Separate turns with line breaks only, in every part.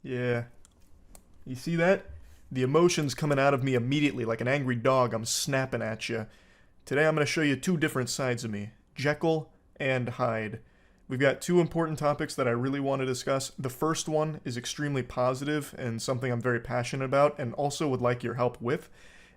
Yeah. You see that? The emotions coming out of me immediately like an angry dog. I'm snapping at you. Today I'm going to show you two different sides of me, Jekyll and Hyde. We've got two important topics that I really want to discuss. The first one is extremely positive and something I'm very passionate about and also would like your help with.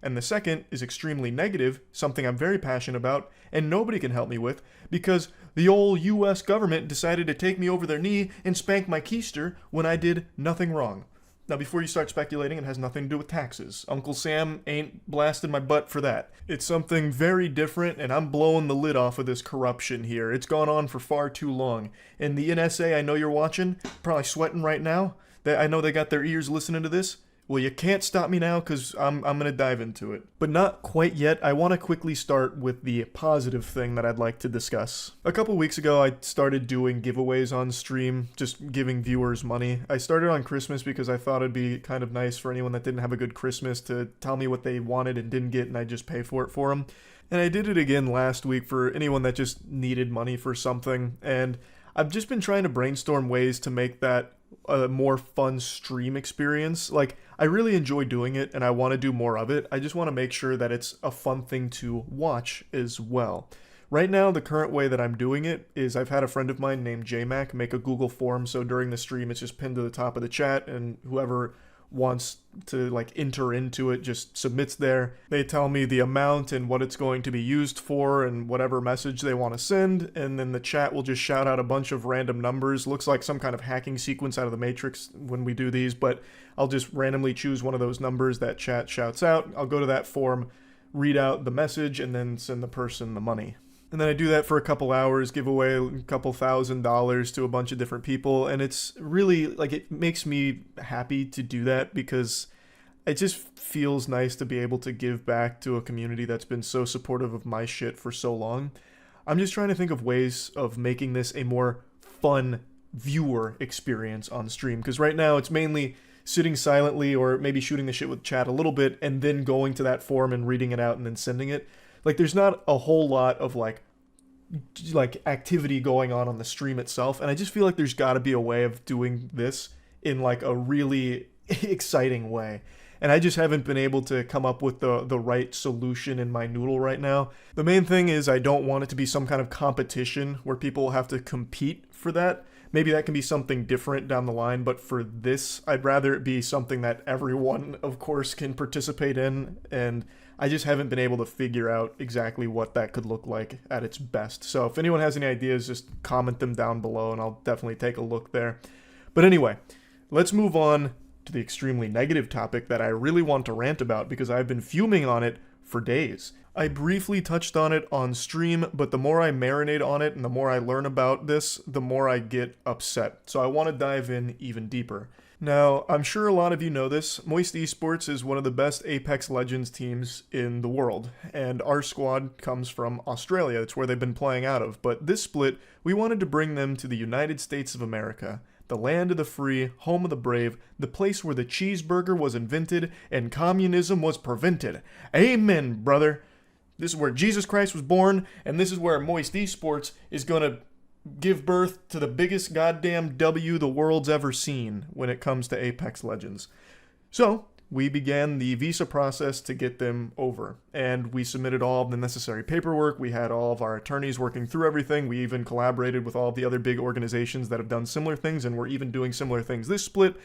And the second is extremely negative, something I'm very passionate about and nobody can help me with because the old US government decided to take me over their knee and spank my keister when I did nothing wrong. Now, before you start speculating, it has nothing to do with taxes. Uncle Sam ain't blasted my butt for that. It's something very different, and I'm blowing the lid off of this corruption here. It's gone on for far too long. And the NSA, I know you're watching, probably sweating right now. I know they got their ears listening to this. Well, you can't stop me now because I'm going to dive into it. But not quite yet. I want to quickly start with the positive thing that I'd like to discuss. A couple weeks ago, I started doing giveaways on stream, just giving viewers money. I started on Christmas because I thought it'd be kind of nice for anyone that didn't have a good Christmas to tell me what they wanted and didn't get, and I'd just pay for it for them. And I did it again last week for anyone that just needed money for something. And I've just been trying to brainstorm ways to make that a more fun stream experience. Like, I really enjoy doing it and I want to do more of it. I just want to make sure that it's a fun thing to watch as well. Right now, the current way that I'm doing it is I've had a friend of mine named JMac make a Google form, so during the stream it's just pinned to the top of the chat and whoever wants to like enter into it just submits there. They tell me the amount and what it's going to be used for and whatever message they want to send, and then the chat will just shout out a bunch of random numbers. Looks like some kind of hacking sequence out of the Matrix when we do these, but I'll just randomly choose one of those numbers that chat shouts out. I'll go to that form, read out the message, and then send the person the money. And then I do that for a couple hours, give away a couple $1,000s to a bunch of different people. And it's really, like, it makes me happy to do that because it just feels nice to be able to give back to a community that's been so supportive of my shit for so long. I'm just trying to think of ways of making this a more fun viewer experience on stream. Because right now it's mainly sitting silently or maybe shooting the shit with chat a little bit and then going to that forum and reading it out and then sending it. Like, there's not a whole lot of like activity going on the stream itself, and I just feel like there's got to be a way of doing this in like a really exciting way. And I just haven't been able to come up with the right solution in my noodle right now. The main thing is I don't want it to be some kind of competition where people have to compete for that. Maybe that can be something different down the line, but for this, I'd rather it be something that everyone, of course, can participate in, and I just haven't been able to figure out exactly what that could look like at its best. So if anyone has any ideas, just comment them down below, and I'll definitely take a look there. But anyway, let's move on to the extremely negative topic that I really want to rant about because I've been fuming on it for days. I briefly touched on it on stream, but the more I marinate on it and the more I learn about this, the more I get upset. So I want to dive in even deeper. Now, I'm sure a lot of you know this, Moist Esports is one of the best Apex Legends teams in the world, and our squad comes from Australia. That's where they've been playing out of. But this split, we wanted to bring them to the United States of America, the land of the free, home of the brave, the place where the cheeseburger was invented and communism was prevented. Amen, brother. This is where Jesus Christ was born, and this is where Moist Esports is going to give birth to the biggest goddamn W the world's ever seen when it comes to Apex Legends. So, we began the visa process to get them over, and we submitted all of the necessary paperwork. We had all of our attorneys working through everything. We even collaborated with all of the other big organizations that have done similar things, and we're even doing similar things this split,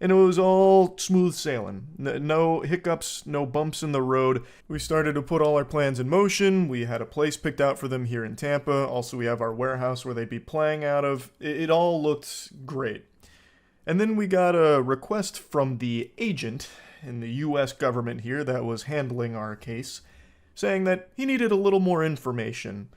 and it was all smooth sailing. No hiccups, no bumps in the road. We started to put all our plans in motion. We had a place picked out for them here in Tampa. Also, we have our warehouse where they'd be playing out of. It all looked great. And then we got a request from the agent in the US government here that was handling our case, saying that he needed a little more information.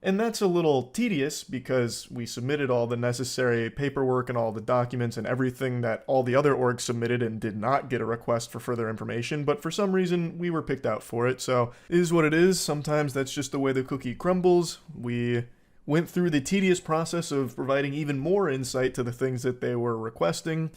And that's a little tedious because we submitted all the necessary paperwork and all the documents and everything that all the other orgs submitted and did not get a request for further information, but for some reason we were picked out for it, so it is what it is. Sometimes that's just the way the cookie crumbles. We went through the tedious process of providing even more insight to the things that they were requesting,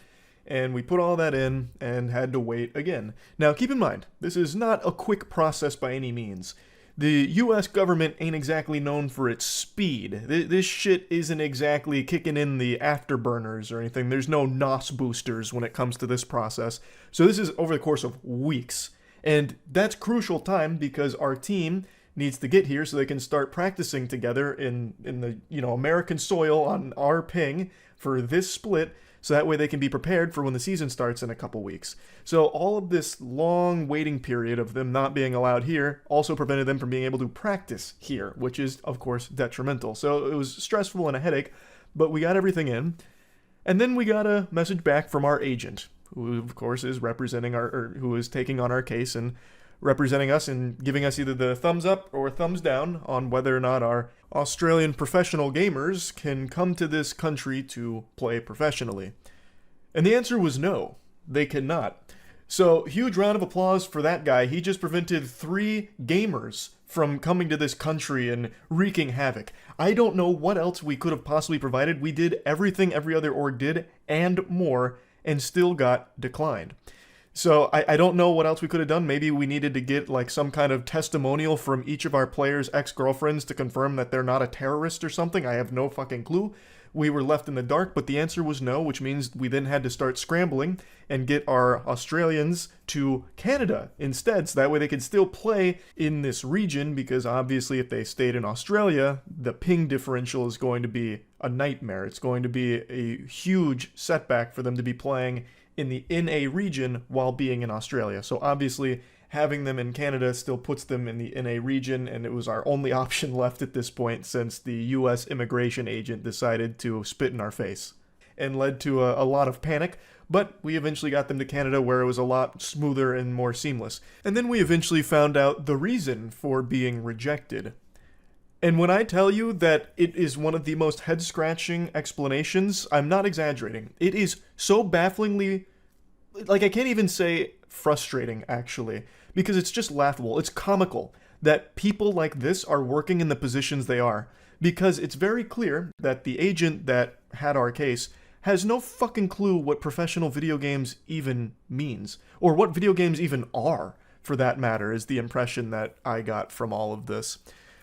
and we put all that in and had to wait again. Now keep in mind, this is not a quick process by any means. The US government ain't exactly known for its speed. This shit isn't exactly kicking in the afterburners or anything. There's no NOS boosters when it comes to this process. So this is over the course of weeks. And that's crucial time because our team needs to get here so they can start practicing together in the American soil on our ping for this split, so that way they can be prepared for when the season starts in a couple weeks. So all of this long waiting period of them not being allowed here also prevented them from being able to practice here, which is, of course, detrimental. So it was stressful and a headache, but we got everything in. And then we got a message back from our agent, who, of course, is representing who is taking on our case and representing us and giving us either the thumbs up or thumbs down on whether or not our Australian professional gamers can come to this country to play professionally. And the answer was no, they cannot. So, huge round of applause for that guy. He just prevented 3 gamers from coming to this country and wreaking havoc. I don't know what else we could have possibly provided. We did everything every other org did and more and still got declined. So I don't know what else we could have done. Maybe we needed to get like some kind of testimonial from each of our players' ex-girlfriends to confirm that they're not a terrorist or something. I have no fucking clue. We were left in the dark, but the answer was no, which means we then had to start scrambling and get our Australians to Canada instead, so that way they could still play in this region, because obviously if they stayed in Australia, the ping differential is going to be a nightmare. It's going to be a huge setback for them to be playing in the NA region while being in Australia. So obviously having them in Canada still puts them in the NA region, and it was our only option left at this point since the US immigration agent decided to spit in our face, and led to a lot of panic. But we eventually got them to Canada, where it was a lot smoother and more seamless. And then we eventually found out the reason for being rejected. And when I tell you that it is one of the most head-scratching explanations, I'm not exaggerating. It is so bafflingly, like, I can't even say frustrating, actually, because it's just laughable. It's comical that people like this are working in the positions they are, because it's very clear that the agent that had our case has no fucking clue what professional video games even means, or what video games even are, for that matter, is the impression that I got from all of this.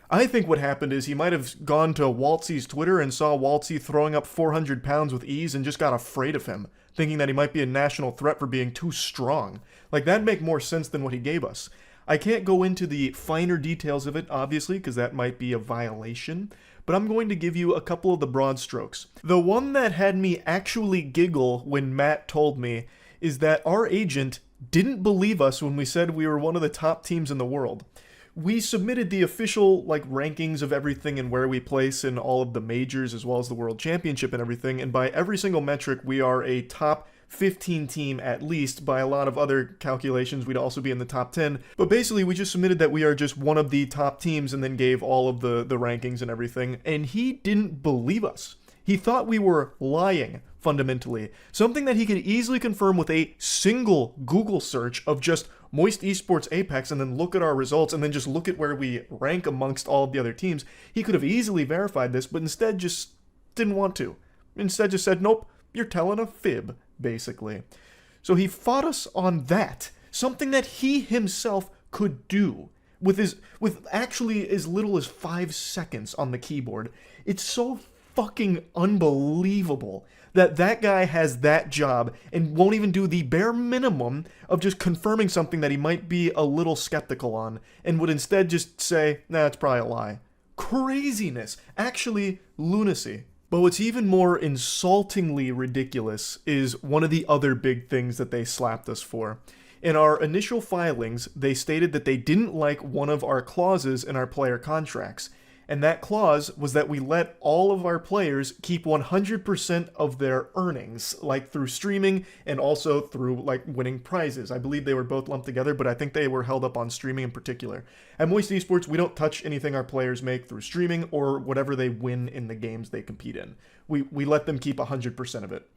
I think what happened is he might have gone to Waltzy's Twitter and saw Waltzy throwing up 400 pounds with ease and just got afraid of him, thinking that he might be a national threat for being too strong. Like, that'd make more sense than what he gave us. I can't go into the finer details of it, obviously, because that might be a violation, but I'm going to give you a couple of the broad strokes. The one that had me actually giggle when Matt told me is that our agent didn't believe us when we said we were one of the top teams in the world. We submitted the official, rankings of everything and where we place in all of the majors as well as the World Championship and everything, and by every single metric, we are a top 15 team at least. By a lot of other calculations, we'd also be in the top 10. But basically, we just submitted that we are just one of the top teams and then gave all of the rankings and everything, and he didn't believe us. He thought we were lying, fundamentally. Something that he could easily confirm with a single Google search of just Moist Esports Apex and then look at our results and then just look at where we rank amongst all of the other teams. He could have easily verified this, but instead just didn't want to. Instead just said, nope, you're telling a fib, basically. So he fought us on that. Something that he himself could do with actually as little as 5 seconds on the keyboard. It's so fucking unbelievable that guy has that job and won't even do the bare minimum of just confirming something that he might be a little skeptical on, and would instead just say, nah, it's probably a lie. Craziness. Actually, lunacy. But what's even more insultingly ridiculous is one of the other big things that they slapped us for. In our initial filings, they stated that they didn't like one of our clauses in our player contracts. And that clause was that we let all of our players keep 100% of their earnings, through streaming and also through, winning prizes. I believe they were both lumped together, but I think they were held up on streaming in particular. At Moist Esports, we don't touch anything our players make through streaming or whatever they win in the games they compete in. We let them keep 100% of it.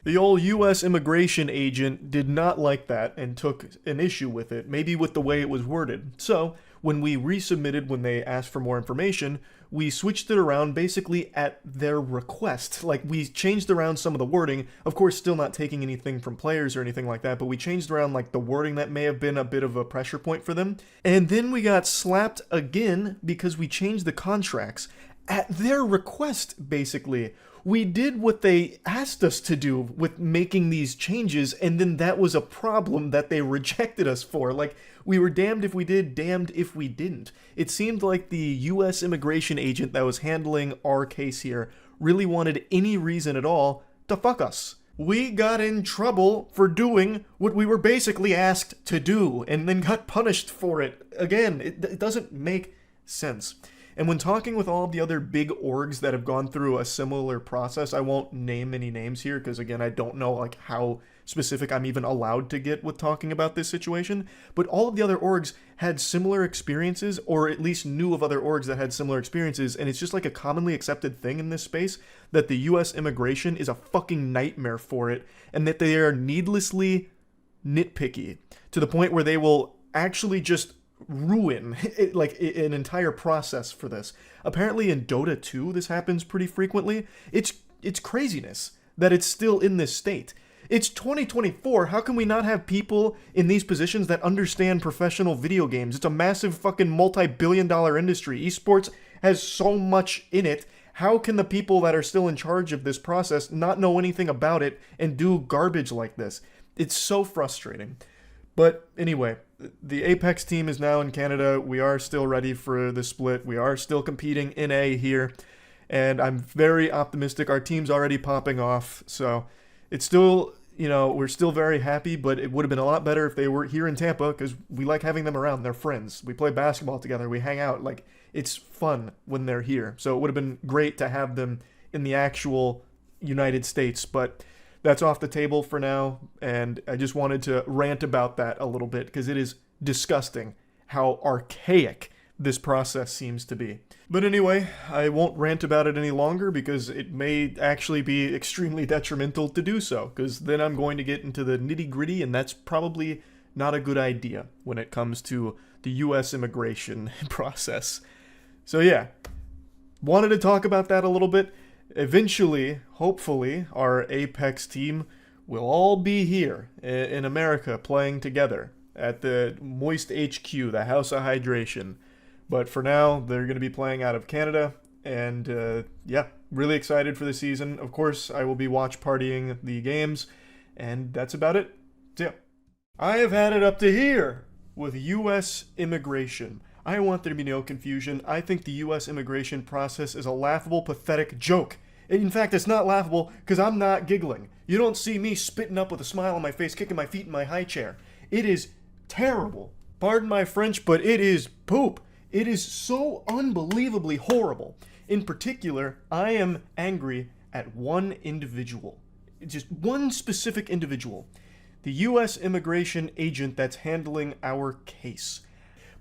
The old US immigration agent did not like that and took an issue with it, maybe with the way it was worded. So, when we resubmitted when they asked for more information, we switched it around basically at their request. Like, we changed around some of the wording, of course still not taking anything from players or anything like that, but we changed around like the wording that may have been a bit of a pressure point for them. And then we got slapped again because we changed the contracts at their request, basically. We did what they asked us to do with making these changes, and then that was a problem that they rejected us for. Like, we were damned if we did, damned if we didn't. It seemed like the US immigration agent that was handling our case here really wanted any reason at all to fuck us. We got in trouble for doing what we were basically asked to do, and then got punished for it. Again, it doesn't make sense. And when talking with all of the other big orgs that have gone through a similar process, I won't name any names here because, again, I don't know like how specific I'm even allowed to get with talking about this situation, but all of the other orgs had similar experiences, or at least knew of other orgs that had similar experiences, and it's just like a commonly accepted thing in this space that the US immigration is a fucking nightmare for it, and that they are needlessly nitpicky to the point where they will actually just ruin like an entire process for this. Apparently in Dota 2 this happens pretty frequently. It's craziness that it's still in this state. It's 2024. How can we not have people in these positions that understand professional video games? It's a massive fucking multi-billion-dollar industry. Esports has so much in it. How can the people that are still in charge of this process not know anything about it and do garbage like this? It's so frustrating. But anyway, the Apex team is now in Canada. We are still ready for the split. We are still competing in A here. And I'm very optimistic. Our team's already popping off. So it's still, we're still very happy, but it would have been a lot better if they were here in Tampa because we like having them around. They're friends. We play basketball together. We hang out. Like, it's fun when they're here. So it would have been great to have them in the actual United States, but that's off the table for now, and I just wanted to rant about that a little bit because it is disgusting how archaic this process seems to be. But anyway, I won't rant about it any longer because it may actually be extremely detrimental to do so, because then I'm going to get into the nitty-gritty, and that's probably not a good idea when it comes to the US immigration process. So yeah, wanted to talk about that a little bit. Eventually, hopefully, our Apex team will all be here in America playing together at the Moist HQ, the House of Hydration. But for now, they're going to be playing out of Canada, and yeah, really excited for the season. Of course, I will be watch partying the games, and that's about it. So yeah, I have had it up to here with US immigration. I want there to be no confusion. I think the US immigration process is a laughable, pathetic joke. In fact, it's not laughable because I'm not giggling. You don't see me spitting up with a smile on my face, kicking my feet in my high chair. It is terrible. Pardon my French, but it is poop. It is so unbelievably horrible. In particular, I am angry at one individual. Just one specific individual. The US immigration agent that's handling our case.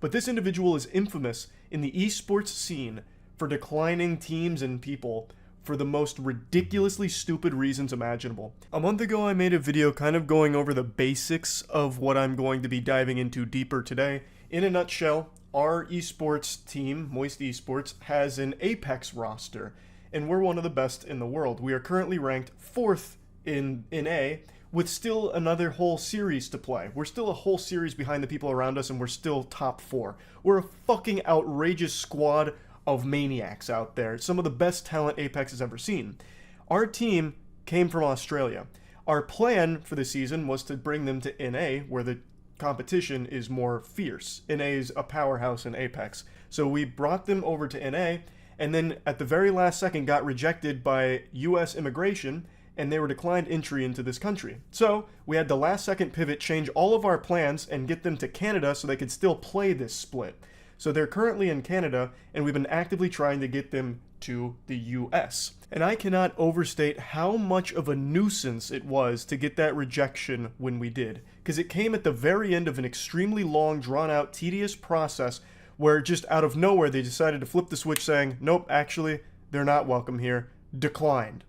But this individual is infamous in the esports scene for declining teams and people for the most ridiculously stupid reasons imaginable. A month ago, I made a video kind of going over the basics of what I'm going to be diving into deeper today. In a nutshell, our esports team, Moist Esports, has an Apex roster, and we're one of the best in the world. We are currently ranked 4th in A, with still another whole series to play. We're still a whole series behind the people around us, and we're still top 4. We're a fucking outrageous squad of maniacs out there. Some of the best talent Apex has ever seen. Our team came from Australia. Our plan for the season was to bring them to NA, where the competition is more fierce. NA is a powerhouse in Apex. So we brought them over to NA, and then at the very last second got rejected by US Immigration, and they were declined entry into this country. So we had the last second pivot, change all of our plans, and get them to Canada so they could still play this split. So they're currently in Canada, and we've been actively trying to get them to the US. And I cannot overstate how much of a nuisance it was to get that rejection when we did, because it came at the very end of an extremely long, drawn-out, tedious process where just out of nowhere they decided to flip the switch saying, nope, actually, they're not welcome here, declined.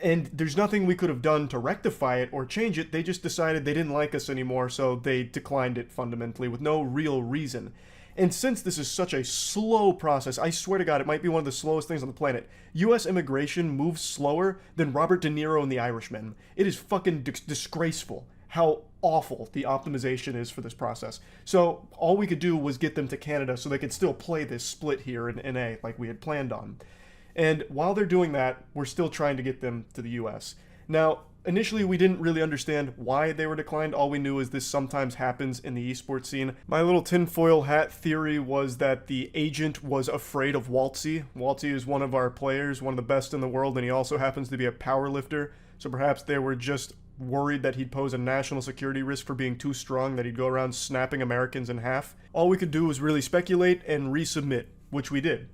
And there's nothing we could have done to rectify it or change it. They just decided they didn't like us anymore, so they declined it fundamentally with no real reason. And since this is such a slow process, I swear to God, it might be one of the slowest things on the planet. US immigration moves slower than Robert De Niro in The Irishman. It is fucking disgraceful how awful the optimization is for this process. So all we could do was get them to Canada so they could still play this split here in NA like we had planned on. And while they're doing that, we're still trying to get them to the US. Now, initially, we didn't really understand why they were declined. All we knew is this sometimes happens in the esports scene. My little tinfoil hat theory was that the agent was afraid of Waltzy. Waltzy is one of our players, one of the best in the world, and he also happens to be a powerlifter. So perhaps they were just worried that he'd pose a national security risk for being too strong, that he'd go around snapping Americans in half. All we could do was really speculate and resubmit, which we did.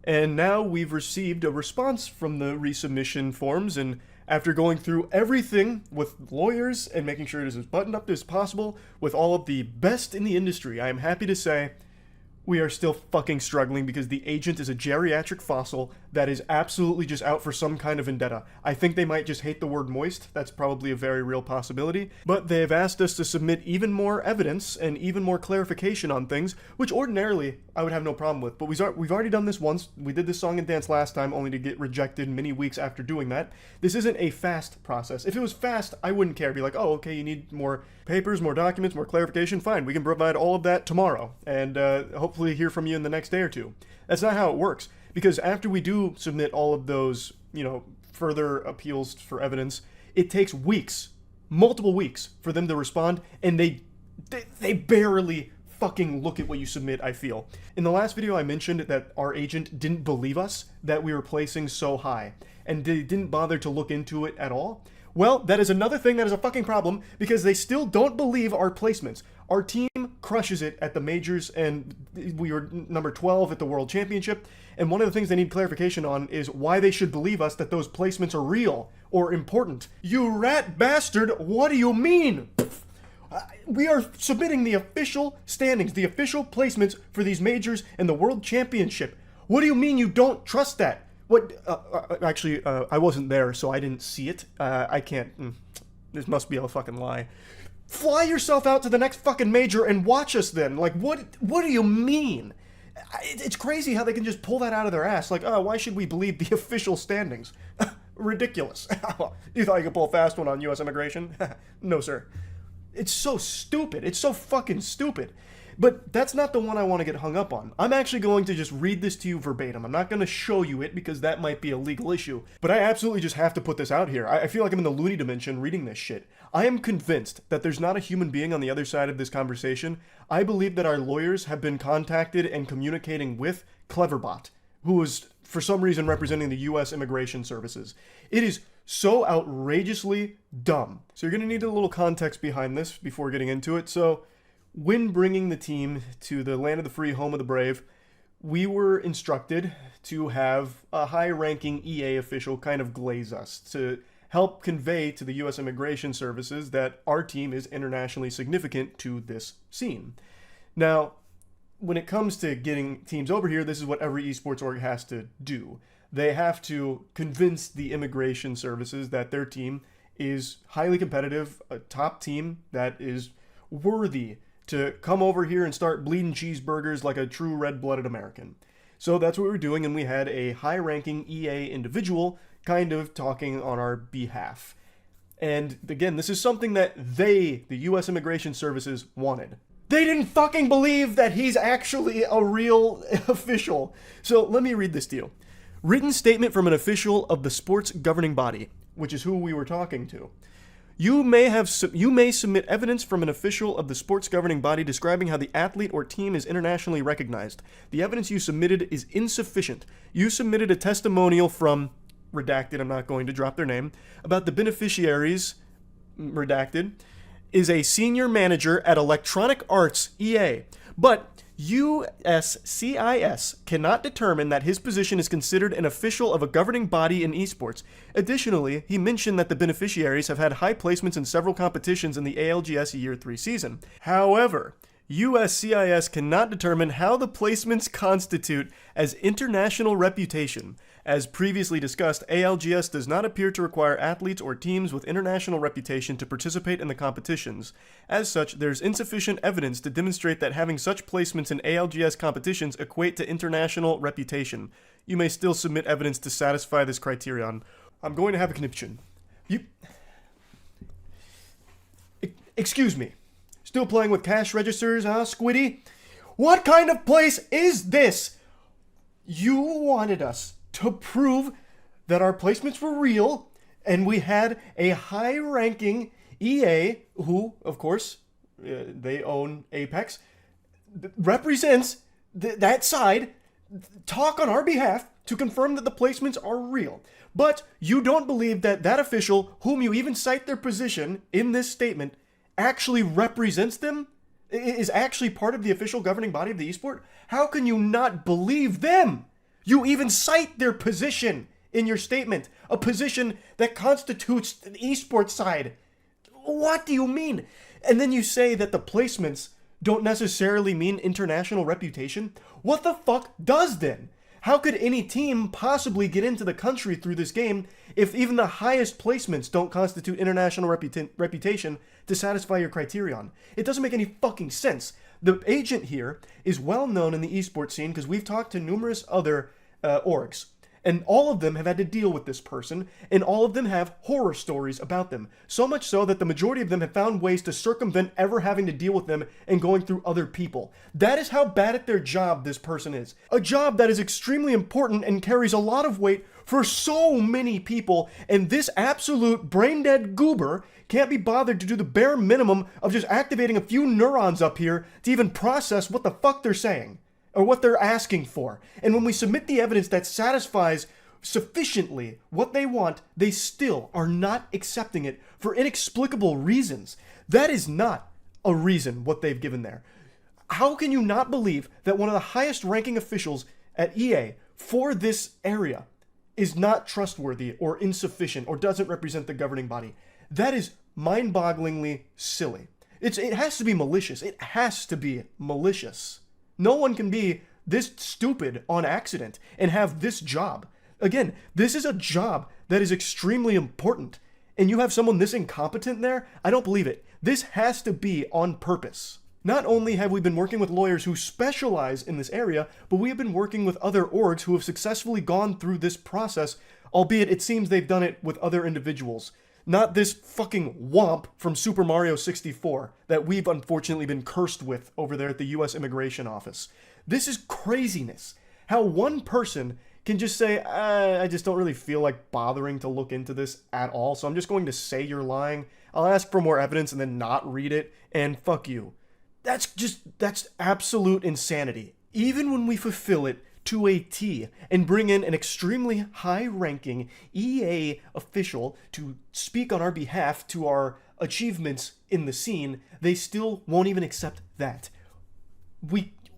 And now we've received a response from the resubmission forms, and after going through everything with lawyers and making sure it is as buttoned up as possible with all of the best in the industry, I am happy to say we are still fucking struggling because the agent is a geriatric fossil that is absolutely just out for some kind of vendetta. I think they might just hate the word moist. That's probably a very real possibility. But they have asked us to submit even more evidence and even more clarification on things, which ordinarily I would have no problem with. But we've already done this once. We did this song and dance last time, only to get rejected many weeks after doing that. This isn't a fast process. If it was fast, I wouldn't care. Be like, oh, okay, you need more papers, more documents, more clarification. Fine, we can provide all of that tomorrow. And hopefully hear from you in the next day or two. That's not how it works. Because after we do submit all of those, further appeals for evidence, it takes weeks, multiple weeks, for them to respond, and they barely fucking look at what you submit, I feel. In the last video, I mentioned that our agent didn't believe us that we were placing so high, and they didn't bother to look into it at all. Well, that is another thing that is a fucking problem, because they still don't believe our placements. Our team crushes it at the majors, and we were number 12 at the World Championship. And one of the things they need clarification on is why they should believe us that those placements are real or important. You rat bastard, what do you mean? We are submitting the official standings, the official placements for these majors and the World Championship. What do you mean you don't trust that? Actually, I wasn't there, so I didn't see it. I can't. This must be a fucking lie. Fly yourself out to the next fucking major and watch us then. Like, what do you mean? It's crazy how they can just pull that out of their ass. Like, oh, why should we believe the official standings? Ridiculous. You thought you could pull a fast one on US Immigration? No, sir. It's so stupid. It's so fucking stupid. But that's not the one I want to get hung up on. I'm actually going to just read this to you verbatim. I'm not going to show you it because that might be a legal issue. But I absolutely just have to put this out here. I feel like I'm in the loony dimension reading this shit. I am convinced that there's not a human being on the other side of this conversation. I believe that our lawyers have been contacted and communicating with Cleverbot, who is for some reason representing the US Immigration Services. It is so outrageously dumb. So you're going to need a little context behind this before getting into it. So when bringing the team to the land of the free, home of the brave, we were instructed to have a high-ranking EA official kind of glaze us to help convey to the U.S. Immigration Services that our team is internationally significant to this scene. Now, when it comes to getting teams over here, this is what every esports org has to do. They have to convince the immigration services that their team is highly competitive, a top team that is worthy to come over here and start bleeding cheeseburgers like a true red-blooded American. So that's what we're doing, and we had a high-ranking EA individual kind of talking on our behalf. And again, this is something that the U.S. Immigration Services, wanted. They didn't fucking believe that he's actually a real official. So let me read this to you. Written statement from an official of the sports governing body, which is who we were talking to. You may submit evidence from an official of the sports governing body describing how the athlete or team is internationally recognized. The evidence you submitted is insufficient. You submitted a testimonial from, redacted, I'm not going to drop their name, about the beneficiaries, redacted, is a senior manager at Electronic Arts, EA. But USCIS cannot determine that his position is considered an official of a governing body in esports. Additionally, he mentioned that the beneficiaries have had high placements in several competitions in the ALGS Year 3 season. However, USCIS cannot determine how the placements constitute as international reputation. As previously discussed, ALGS does not appear to require athletes or teams with international reputation to participate in the competitions. As such, there's insufficient evidence to demonstrate that having such placements in ALGS competitions equate to international reputation. You may still submit evidence to satisfy this criterion. I'm going to have a conniption. Excuse me. Still playing with cash registers, huh, Squiddy? What kind of place is this? You wanted us to prove that our placements were real, and we had a high-ranking EA, who, of course, they own Apex, represents that side, talk on our behalf to confirm that the placements are real. But you don't believe that that official, whom you even cite their position in this statement, actually represents them? Is actually part of the official governing body of the esport? How can you not believe them? You even cite their position in your statement, a position that constitutes the esports side. What do you mean? And then you say that the placements don't necessarily mean international reputation? What the fuck does then? How could any team possibly get into the country through this game if even the highest placements don't constitute international reputation to satisfy your criterion? It doesn't make any fucking sense. The agent here is well known in the esports scene because we've talked to numerous other orgs, and all of them have had to deal with this person, and all of them have horror stories about them. So much so that the majority of them have found ways to circumvent ever having to deal with them and going through other people. That is how bad at their job this person is. A job that is extremely important and carries a lot of weight for so many people, and this absolute brain-dead goober can't be bothered to do the bare minimum of just activating a few neurons up here to even process what the fuck they're saying. Or what they're asking for. And when we submit the evidence that satisfies sufficiently what they want, they still are not accepting it for inexplicable reasons. That is not a reason what they've given there. How can you not believe that one of the highest ranking officials at EA for this area is not trustworthy or insufficient or doesn't represent the governing body? That is mind-bogglingly silly. It has to be malicious. It has to be malicious. No one can be this stupid on accident and have this job. Again, this is a job that is extremely important, and you have someone this incompetent there? I don't believe it. This has to be on purpose. Not only have we been working with lawyers who specialize in this area, but we have been working with other orgs who have successfully gone through this process, albeit it seems they've done it with other individuals. Not this fucking womp from Super Mario 64 that we've unfortunately been cursed with over there at the US Immigration Office. This is craziness. How one person can just say, I just don't really feel like bothering to look into this at all, so I'm just going to say you're lying. I'll ask for more evidence and then not read it, and fuck you. That's absolute insanity. Even when we fulfill it to a T and bring in an extremely high-ranking EA official to speak on our behalf to our achievements in the scene, they still won't even accept that.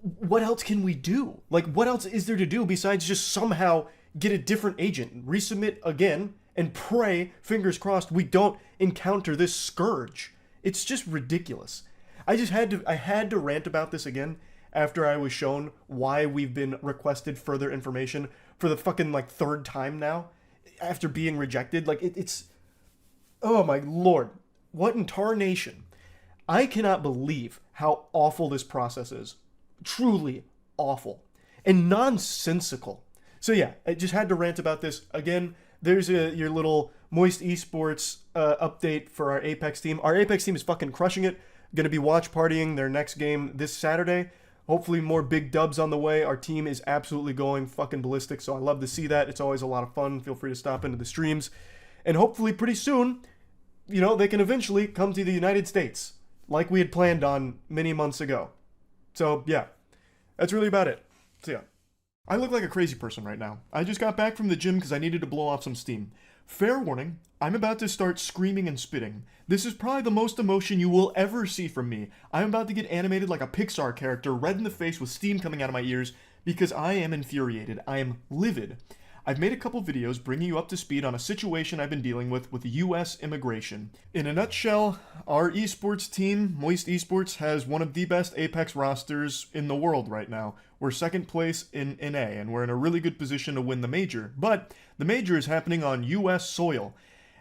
What else can we do? Like, what else is there to do besides just somehow get a different agent, resubmit again, and pray, fingers crossed, we don't encounter this scourge? It's just ridiculous. I had to rant about this again after I was shown why we've been requested further information for the fucking, third time now, after being rejected. It's... Oh my lord. What in tarnation? I cannot believe how awful this process is. Truly awful. And nonsensical. So yeah, I just had to rant about this. Again, there's your little Moist Esports update for our Apex team. Our Apex team is fucking crushing it. Gonna be watch partying their next game this Saturday. Hopefully more big dubs on the way. Our team is absolutely going fucking ballistic, so I love to see that. It's always a lot of fun. Feel free to stop into the streams. And hopefully pretty soon, they can eventually come to the United States, like we had planned on many months ago. So, yeah. That's really about it. So, yeah. I look like a crazy person right now. I just got back from the gym because I needed to blow off some steam. Fair warning, I'm about to start screaming and spitting. This is probably the most emotion you will ever see from me. I'm about to get animated like a Pixar character, red in the face with steam coming out of my ears, because I am infuriated. I am livid. I've made a couple videos bringing you up to speed on a situation I've been dealing with US Immigration. In a nutshell, our esports team, Moist Esports, has one of the best Apex rosters in the world right now. We're second place in NA, and we're in a really good position to win the major. But the major is happening on US soil,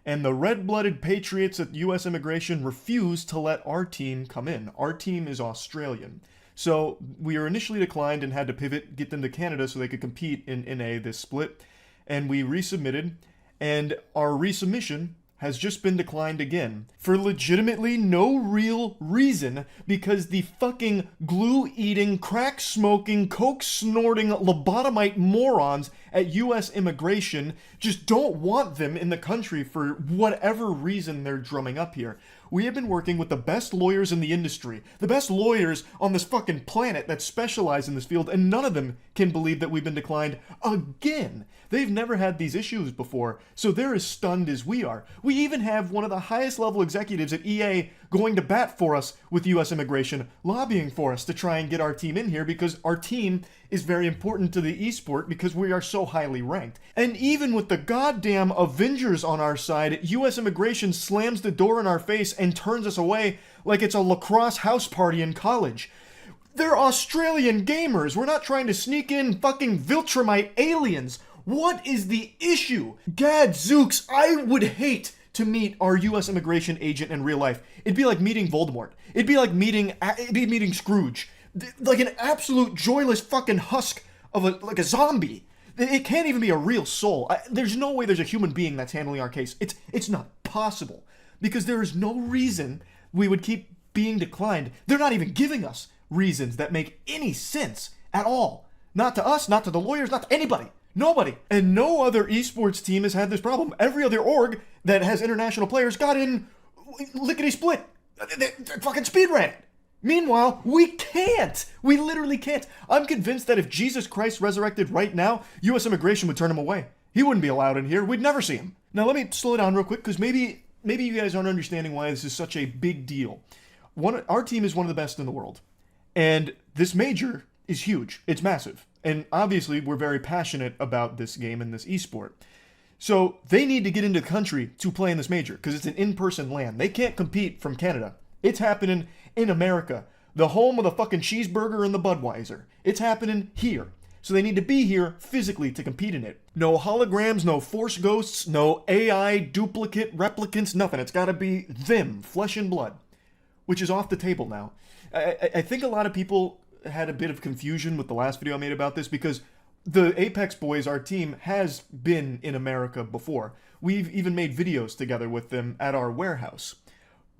and the red-blooded patriots at US Immigration refuse to let our team come in. Our team is Australian. So we were initially declined and had to pivot, get them to Canada so they could compete in NA this split. And we resubmitted, and our resubmission has just been declined again for legitimately no real reason, because the fucking glue-eating, crack-smoking, coke-snorting, lobotomite morons at US Immigration just don't want them in the country for whatever reason they're drumming up here. We have been working with the best lawyers in the industry, the best lawyers on this fucking planet that specialize in this field, and none of them can believe that we've been declined again. They've never had these issues before, so they're as stunned as we are. We even have one of the highest level executives at EA going to bat for us with US Immigration, lobbying for us to try and get our team in here because our team is very important to the esport because we are so highly ranked. And even with the goddamn Avengers on our side, US Immigration slams the door in our face and turns us away like it's a lacrosse house party in college. They're Australian gamers. We're not trying to sneak in fucking Viltrumite aliens. What is the issue? Gadzooks, I would hate to meet our US Immigration agent in real life. It'd be like meeting Voldemort. It'd be like meeting Scrooge. Like an absolute joyless fucking husk of a zombie. It can't even be a real soul. There's no way there's a human being that's handling our case. It's not possible. Because there is no reason we would keep being declined. They're not even giving us reasons that make any sense at all. Not to us, not to the lawyers, not to anybody. Nobody. And no other esports team has had this problem. Every other org that has international players got in lickety-split. They fucking speed ran it. Meanwhile, we can't. We literally can't. I'm convinced that if Jesus Christ resurrected right now, US Immigration would turn him away. He wouldn't be allowed in here. We'd never see him. Now let me slow down real quick, because maybe you guys aren't understanding why this is such a big deal. Our team is one of the best in the world. And this major is huge. It's massive. And obviously, we're very passionate about this game and this esport. So they need to get into the country to play in this major, because it's an in-person land. They can't compete from Canada. It's happening in America, the home of the fucking cheeseburger and the Budweiser. It's happening here. So they need to be here physically to compete in it. No holograms, no force ghosts, no AI, duplicate, replicants, nothing. It's got to be them, flesh and blood, which is off the table now. I think a lot of people had a bit of confusion with the last video I made about this, because the Apex boys, our team, has been in America before. We've even made videos together with them at our warehouse.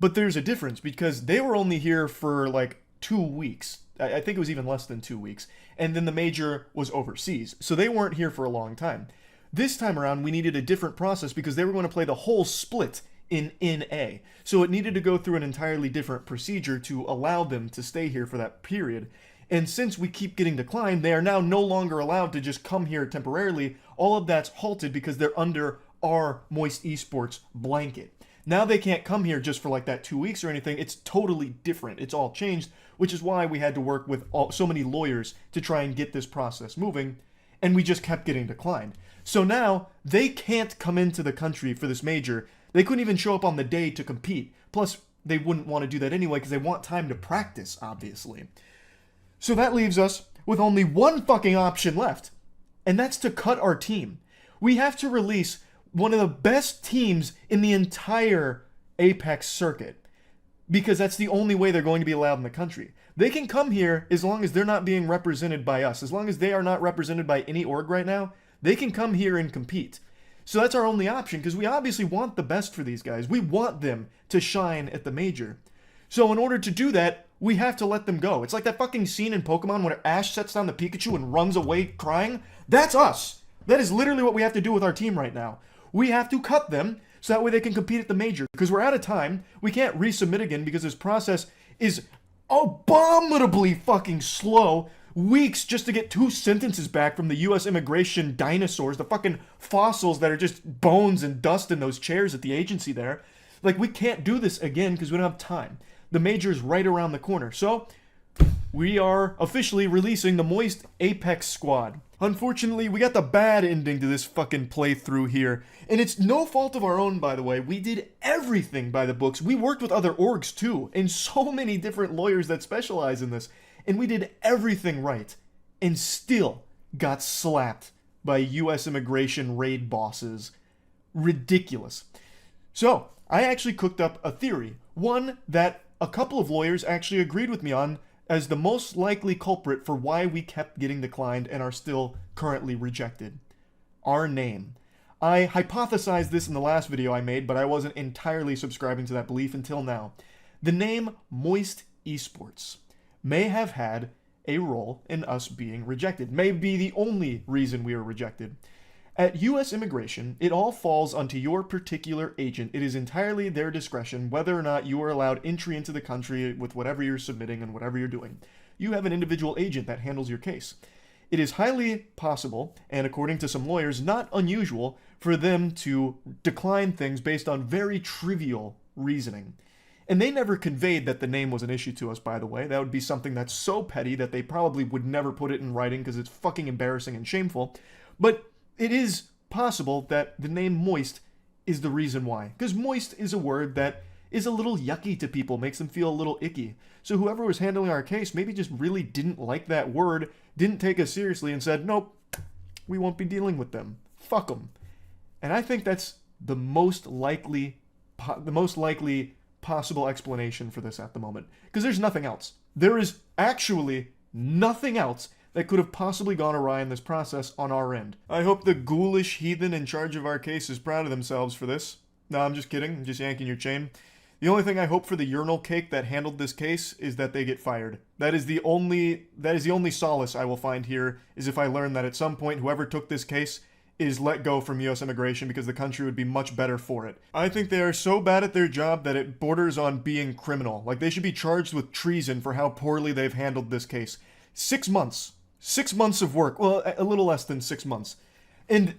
But there's a difference, because they were only here for like 2 weeks. I think it was even less than 2 weeks. And then the major was overseas. So they weren't here for a long time. This time around, we needed a different process because they were going to play the whole split in NA. So it needed to go through an entirely different procedure to allow them to stay here for that period. And since we keep getting declined, they are now no longer allowed to just come here temporarily. All of that's halted because they're under our Moist Esports blanket. Now they can't come here just for like that 2 weeks or anything. It's totally different. It's all changed, which is why we had to work with so many lawyers to try and get this process moving, and we just kept getting declined. So now they can't come into the country for this major. They couldn't even show up on the day to compete. Plus, they wouldn't want to do that anyway because they want time to practice, obviously. So that leaves us with only one fucking option left, and that's to cut our team. We have to release one of the best teams in the entire Apex circuit, because that's the only way they're going to be allowed in the country. They can come here as long as they're not being represented by us. As long as they are not represented by any org right now, they can come here and compete. So that's our only option, because we obviously want the best for these guys. We want them to shine at the major. So in order to do that, we have to let them go. It's like that fucking scene in Pokemon when Ash sets down the Pikachu and runs away crying. That's us. That is literally what we have to do with our team right now. We have to cut them so that way they can compete at the major. Because we're out of time. We can't resubmit again because this process is abominably fucking slow. Weeks just to get 2 sentences back from the US Immigration dinosaurs, the fucking fossils that are just bones and dust in those chairs at the agency there. Like, we can't do this again because we don't have time. The major's right around the corner. So, we are officially releasing the Moist Apex squad. Unfortunately, we got the bad ending to this fucking playthrough here. And it's no fault of our own, by the way. We did everything by the books. We worked with other orgs, too, and so many different lawyers that specialize in this. And we did everything right. And still got slapped by US immigration raid bosses. Ridiculous. So, I actually cooked up a theory. One that a couple of lawyers actually agreed with me on as the most likely culprit for why we kept getting declined and are still currently rejected. Our name. I hypothesized this in the last video I made, but I wasn't entirely subscribing to that belief until now. The name Moist Esports may have had a role in us being rejected. May be the only reason we were rejected. At US Immigration, it all falls onto your particular agent. It is entirely their discretion whether or not you are allowed entry into the country with whatever you're submitting and whatever you're doing. You have an individual agent that handles your case. It is highly possible, and according to some lawyers, not unusual, for them to decline things based on very trivial reasoning. And they never conveyed that the name was an issue to us, by the way. That would be something that's so petty that they probably would never put it in writing because it's fucking embarrassing and shameful. But it is possible that the name Moist is the reason why. Because moist is a word that is a little yucky to people, makes them feel a little icky. So whoever was handling our case maybe just really didn't like that word, didn't take us seriously, and said, nope, we won't be dealing with them. Fuck them. And I think that's the most likely possible explanation for this at the moment. Because there's nothing else. There is actually nothing else that could have possibly gone awry in this process on our end. I hope the ghoulish heathen in charge of our case is proud of themselves for this. No, I'm just kidding. I'm just yanking your chain. The only thing I hope for the urinal cake that handled this case is that they get fired. That is the only solace I will find here, is if I learn that at some point whoever took this case is let go from US Immigration because the country would be much better for it. I think they are so bad at their job that it borders on being criminal. Like, they should be charged with treason for how poorly they've handled this case. 6 months. 6 months of work. Well, a little less than 6 months. And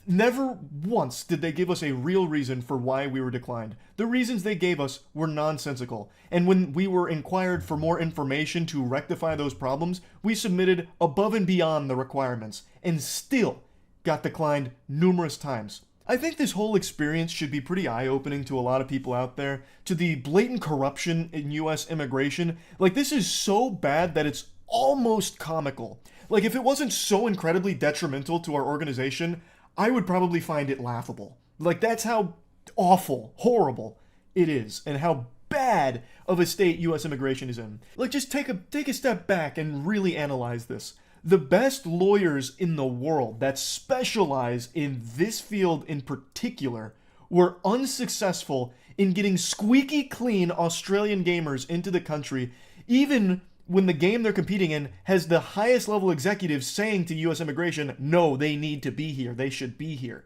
never once did they give us a real reason for why we were declined. The reasons they gave us were nonsensical. And when we were inquired for more information to rectify those problems, we submitted above and beyond the requirements. And still got declined numerous times. I think this whole experience should be pretty eye-opening to a lot of people out there. To the blatant corruption in US immigration. Like, this is so bad that it's almost comical. Like, if it wasn't so incredibly detrimental to our organization, I would probably find it laughable. Like, that's how awful, horrible it is, and how bad of a state US immigration is in. Like, just take a step back and really analyze this. The best lawyers in the world that specialize in this field in particular were unsuccessful in getting squeaky clean Australian gamers into the country, even when the game they're competing in has the highest level executives saying to US Immigration, no, they need to be here, they should be here.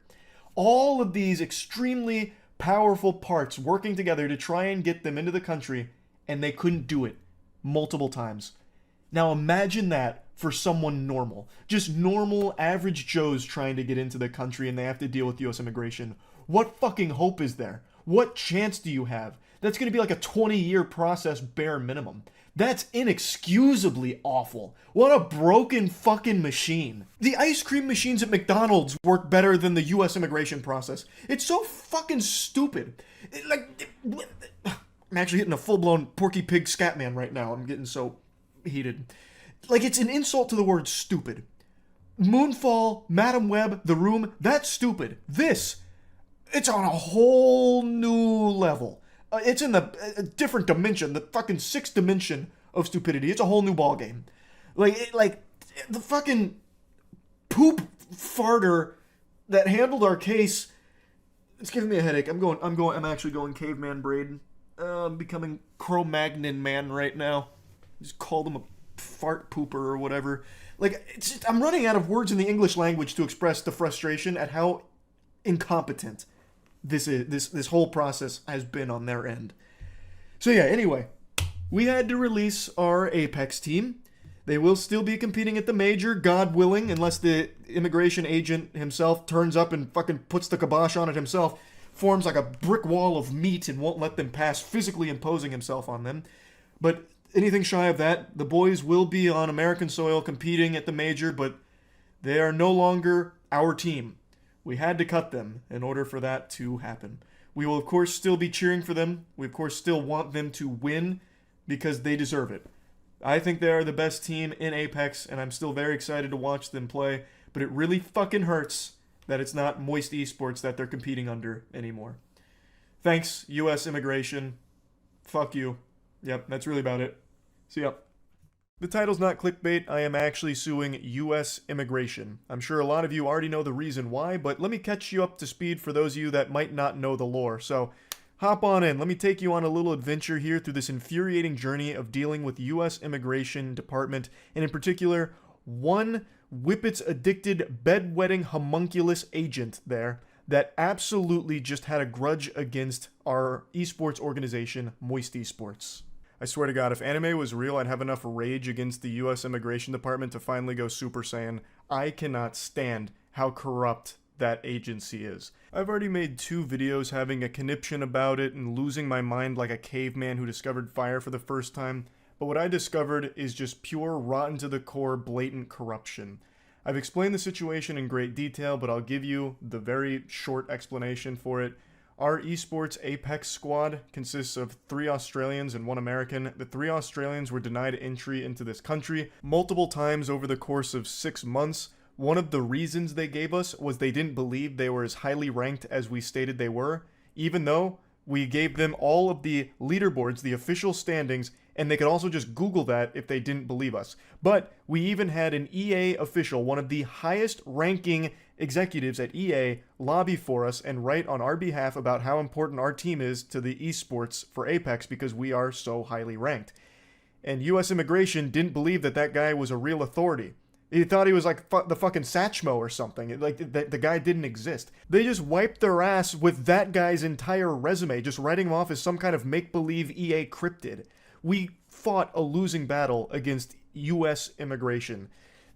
All of these extremely powerful parts working together to try and get them into the country, and they couldn't do it multiple times. Now imagine that for someone normal. Just normal, average Joes trying to get into the country and they have to deal with US Immigration. What fucking hope is there? What chance do you have? That's going to be like a 20-year process bare minimum. That's inexcusably awful. What a broken fucking machine. The ice cream machines at McDonald's work better than the US immigration process. It's so fucking stupid. I'm actually hitting a full-blown Porky Pig Scatman right now. I'm getting so heated. Like, it's an insult to the word stupid. Moonfall, Madam Web, The Room, that's stupid. This, it's on a whole new level. It's in a different dimension, the fucking 6th dimension of stupidity. It's a whole new ballgame. Like the fucking poop farter that handled our case. It's giving me a headache. I'm actually going caveman braid. I'm becoming Cro-Magnon man right now. Just called him a fart pooper or whatever. Like, it's just, I'm running out of words in the English language to express the frustration at how incompetent this whole process has been on their end. So yeah, anyway, we had to release our Apex team. They will still be competing at the major, God willing, unless the immigration agent himself turns up and fucking puts the kibosh on it himself, forms like a brick wall of meat and won't let them pass, physically imposing himself on them. But anything shy of that, the boys will be on American soil competing at the major, but They are no longer our team. We had to cut them in order for that to happen. We will, of course, still be cheering for them. We, of course, still want them to win because they deserve it. I think they are the best team in Apex, and I'm still very excited to watch them play, but it really fucking hurts that it's not Moist Esports that they're competing under anymore. Thanks, US Immigration. Fuck you. Yep, that's really about it. See ya. The title's not clickbait, I am actually suing US Immigration. I'm sure a lot of you already know the reason why, but let me catch you up to speed for those of you that might not know the lore. So, hop on in, let me take you on a little adventure here through this infuriating journey of dealing with US Immigration Department, and in particular, one whippets-addicted, bedwetting homunculus agent there that absolutely just had a grudge against our esports organization, Moist Esports. I swear to God, if anime was real, I'd have enough rage against the US Immigration Department to finally go Super Saiyan. I cannot stand how corrupt that agency is. I've already made 2 videos having a conniption about it and losing my mind like a caveman who discovered fire for the first time, but what I discovered is just pure, rotten to the core, blatant corruption. I've explained the situation in great detail, but I'll give you the very short explanation for it. Our esports Apex squad consists of 3 Australians and 1 American. The 3 Australians were denied entry into this country multiple times over the course of 6 months. One of the reasons they gave us was they didn't believe they were as highly ranked as we stated they were, even though we gave them all of the leaderboards, the official standings, and they could also just Google that if they didn't believe us. But we even had an EA official, one of the highest ranking executives at EA, lobby for us and write on our behalf about how important our team is to the esports for Apex because we are so highly ranked. And US Immigration didn't believe that that guy was a real authority. He thought he was like the fucking Satchmo or something. Like, the guy didn't exist. They just wiped their ass with that guy's entire resume, just writing him off as some kind of make-believe EA cryptid. We fought a losing battle against US Immigration.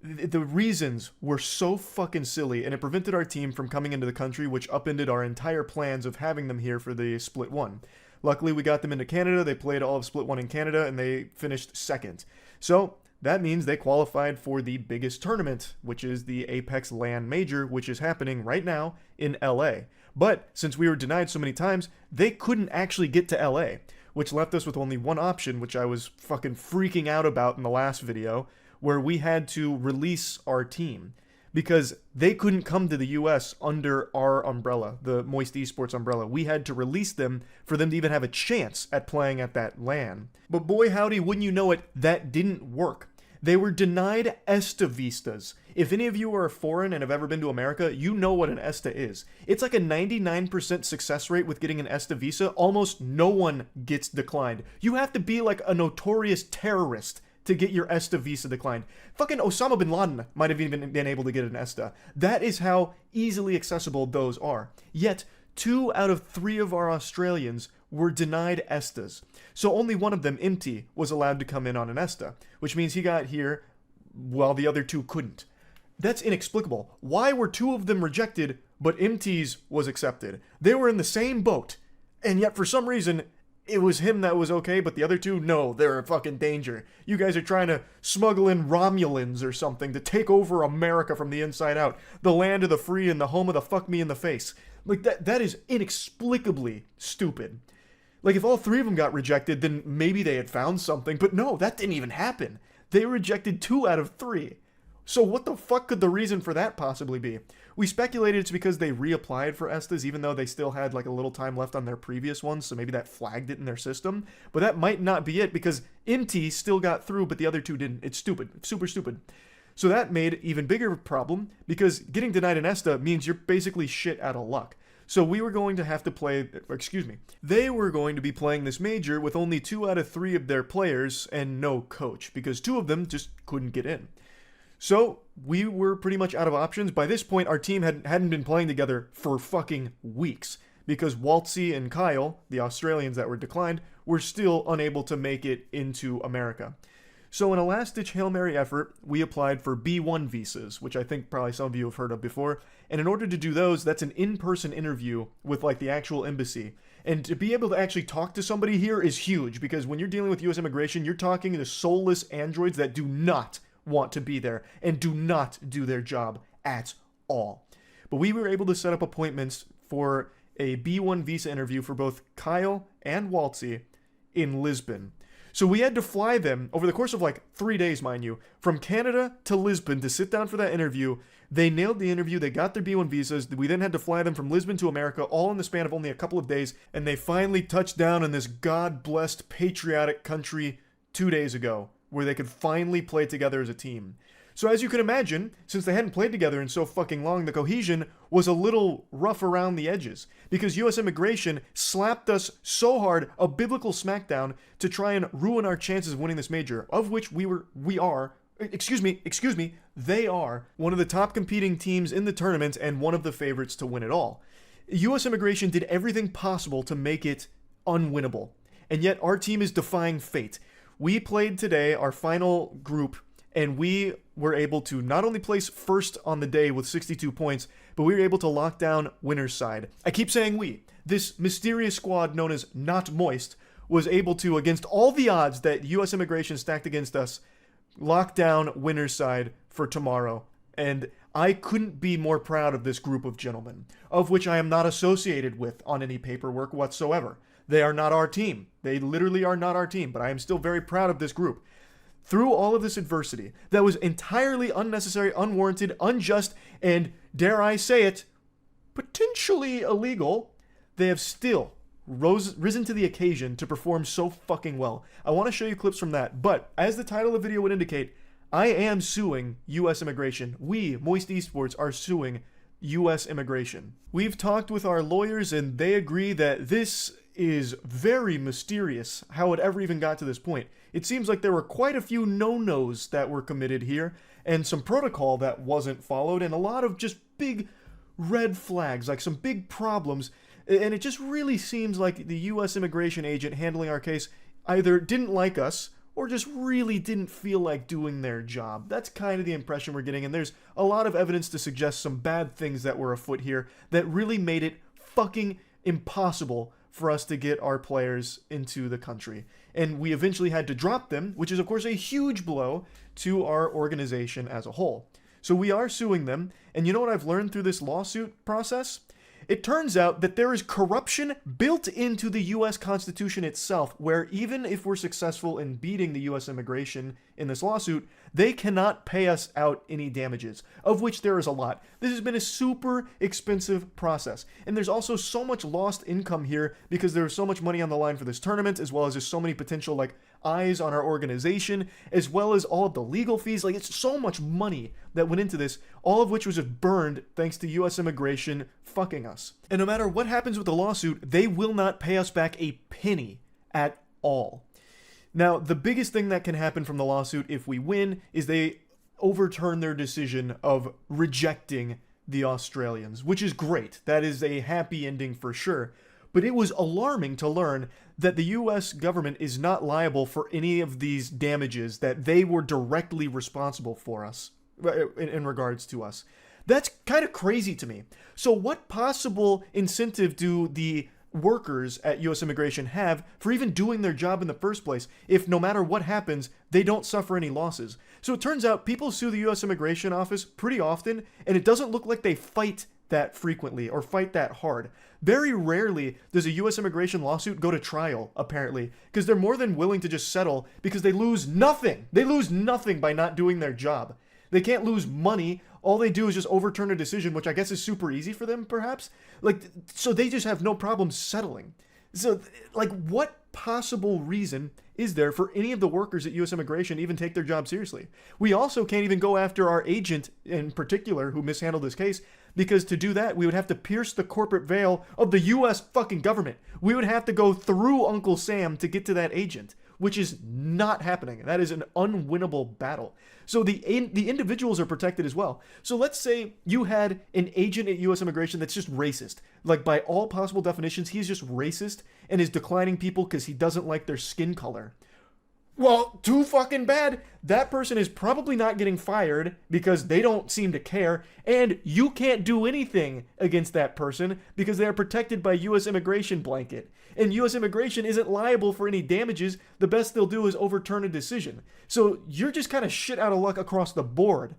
The reasons were so fucking silly, and it prevented our team from coming into the country, which upended our entire plans of having them here for the Split 1. Luckily, we got them into Canada. They played all of Split 1 in Canada, and they finished second. So that means they qualified for the biggest tournament, which is the Apex LAN Major, which is happening right now in LA. But since we were denied so many times, they couldn't actually get to LA, which left us with only one option, which I was fucking freaking out about in the last video, where we had to release our team. Because they couldn't come to the US under our umbrella, the Moist Esports umbrella. We had to release them for them to even have a chance at playing at that LAN. But boy howdy, wouldn't you know it, that didn't work. They were denied ESTA visas. If any of you are foreign and have ever been to America, you know what an ESTA is. It's like a 99% success rate with getting an ESTA visa. Almost no one gets declined. You have to be like a notorious terrorist to get your ESTA visa declined. Fucking Osama bin Laden might have even been able to get an ESTA. That is how easily accessible those are. Yet, 2 out of 3 of our Australians were denied ESTAs. So only one of them, Imti, was allowed to come in on an ESTA, which means he got here while the other 2 couldn't. That's inexplicable. Why were 2 of them rejected, but Imti's was accepted? They were in the same boat, and yet for some reason, it was him that was okay, but the other 2, no, they're a fucking danger. You guys are trying to smuggle in Romulans or something to take over America from the inside out. The land of the free and the home of the fuck me in the face. Like, that is inexplicably stupid. Like, if all 3 of them got rejected, then maybe they had found something, but no, that didn't even happen. They rejected 2 out of 3. So what the fuck could the reason for that possibly be? We speculated it's because they reapplied for ESTAs even though they still had like a little time left on their previous ones, so maybe that flagged it in their system. But that might not be it because MT still got through but the other 2 didn't. It's stupid. It's super stupid. So that made even bigger problem because getting denied an ESTA means you're basically shit out of luck. So we were going to have to play, they were going to be playing this major with only 2 out of 3 of their players and no coach because 2 of them just couldn't get in. So we were pretty much out of options. By this point, our team hadn't been playing together for fucking weeks because Waltzy and Kyle, the Australians that were declined, were still unable to make it into America. So in a last-ditch Hail Mary effort, we applied for B1 visas, which I think probably some of you have heard of before. And in order to do those, that's an in-person interview with like the actual embassy. And to be able to actually talk to somebody here is huge because when you're dealing with US Immigration, you're talking to soulless androids that do not want to be there and do not do their job at all. But we were able to set up appointments for a B1 visa interview for both Kyle and Waltzy in Lisbon. So we had to fly them over the course of like 3 days, mind you, from Canada to Lisbon to sit down for that interview. They nailed the interview. They got their B1 visas. We then had to fly them from Lisbon to America, all in the span of only a couple of days. And they finally touched down in this God-blessed patriotic country 2 days ago, where they could finally play together as a team. So as you can imagine, since they hadn't played together in so fucking long, the cohesion was a little rough around the edges, because US Immigration slapped us so hard, a biblical smackdown, to try and ruin our chances of winning this major, of which they are one of the top competing teams in the tournament and one of the favorites to win it all. US Immigration did everything possible to make it unwinnable, and yet our team is defying fate. We played today, our final group, and we were able to not only place first on the day with 62 points, but we were able to lock down winner's side. I keep saying we. This mysterious squad known as Not Moist was able to, against all the odds that US Immigration stacked against us, lock down winner's side for tomorrow. And I couldn't be more proud of this group of gentlemen, of which I am not associated with on any paperwork whatsoever. They are not our team. They literally are not our team, but I am still very proud of this group. Through all of this adversity that was entirely unnecessary, unwarranted, unjust, and, dare I say it, potentially illegal, they have still risen to the occasion to perform so fucking well. I want to show you clips from that, but as the title of the video would indicate, I am suing US Immigration. We, Moist Esports, are suing US Immigration. We've talked with our lawyers and they agree that this is very mysterious how it ever even got to this point. It seems like there were quite a few no-nos that were committed here, and some protocol that wasn't followed, and a lot of just big red flags, like some big problems, and it just really seems like the US immigration agent handling our case either didn't like us, or just really didn't feel like doing their job. That's kind of the impression we're getting, and there's a lot of evidence to suggest some bad things that were afoot here that really made it fucking impossible for us to get our players into the country. And we eventually had to drop them, which is of course a huge blow to our organization as a whole. So we are suing them, and you know what I've learned through this lawsuit process? It turns out that there is corruption built into the US Constitution itself, where even if we're successful in beating the US immigration in this lawsuit, they cannot pay us out any damages, of which there is a lot. This has been a super expensive process, and there's also so much lost income here because there's so much money on the line for this tournament, as well as there's so many potential eyes on our organization, as well as all of the legal fees. It's so much money that went into this, all of which was just burned thanks to US immigration fucking us. And no matter what happens with the lawsuit, they will not pay us back a penny at all. Now, the biggest thing that can happen from the lawsuit if we win is they overturn their decision of rejecting the Australians, which is great. That is a happy ending for sure. But it was alarming to learn that the US government is not liable for any of these damages that they were directly responsible for us, in regards to us. That's kind of crazy to me. So what possible incentive do the workers at US Immigration have for even doing their job in the first place if no matter what happens, they don't suffer any losses? So it turns out people sue the US Immigration Office pretty often, and it doesn't look like they fight that frequently or fight that hard. Very rarely does a US immigration lawsuit go to trial, apparently, because they're more than willing to just settle because they lose nothing. They lose nothing by not doing their job. They can't lose money. All they do is just overturn a decision, which I guess is super easy for them, perhaps. So they just have no problem settling. So, what possible reason is there for any of the workers at US Immigration to even take their job seriously? We also can't even go after our agent in particular who mishandled this case, because to do that, we would have to pierce the corporate veil of the US fucking government. We would have to go through Uncle Sam to get to that agent, which is not happening. That is an unwinnable battle. So the individuals are protected as well. So let's say you had an agent at US Immigration that's just racist. By all possible definitions, he's just racist and is declining people because he doesn't like their skin color. Well, too fucking bad. That person is probably not getting fired because they don't seem to care, and you can't do anything against that person because they are protected by US Immigration blanket. And US Immigration isn't liable for any damages. The best they'll do is overturn a decision. So you're just kind of shit out of luck across the board.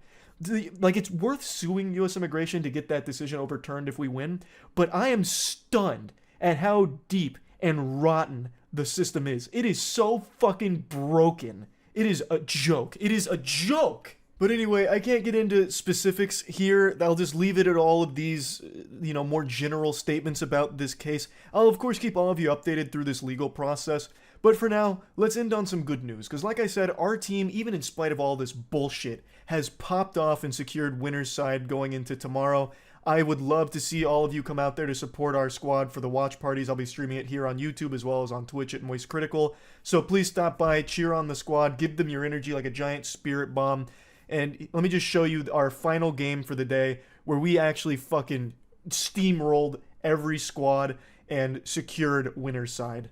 Like, it's worth suing US Immigration to get that decision overturned if we win, but I am stunned at how deep and rotten the system is. It is so fucking broken. It is a joke. It is a joke. But anyway, I can't get into specifics here. I'll just leave it at all of these, more general statements about this case. I'll, of course, keep all of you updated through this legal process. But for now, let's end on some good news. Because like I said, our team, even in spite of all this bullshit, has popped off and secured winner's side going into tomorrow. I would love to see all of you come out there to support our squad for the watch parties. I'll be streaming it here on YouTube as well as on Twitch at Moist Critical. So please stop by, cheer on the squad, give them your energy like a giant spirit bomb. And let me just show you our final game for the day where we actually fucking steamrolled every squad and secured winner's side.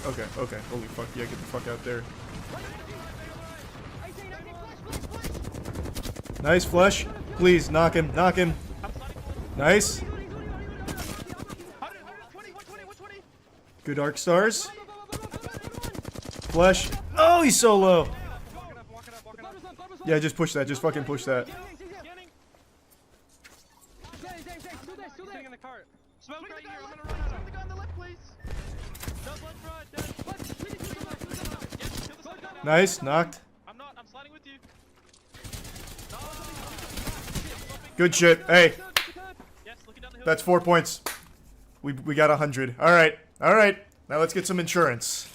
Okay. Holy fuck, yeah, get the fuck out there. Nice flush. Please, knock him. Nice. Good arc stars. Flush. Oh, he's so low. Yeah, just push that. Just fucking push that. Nice, knocked.
I'm sliding with you.
Good shit. Hey. That's 4 points. We got 100. Alright. Now let's get some insurance.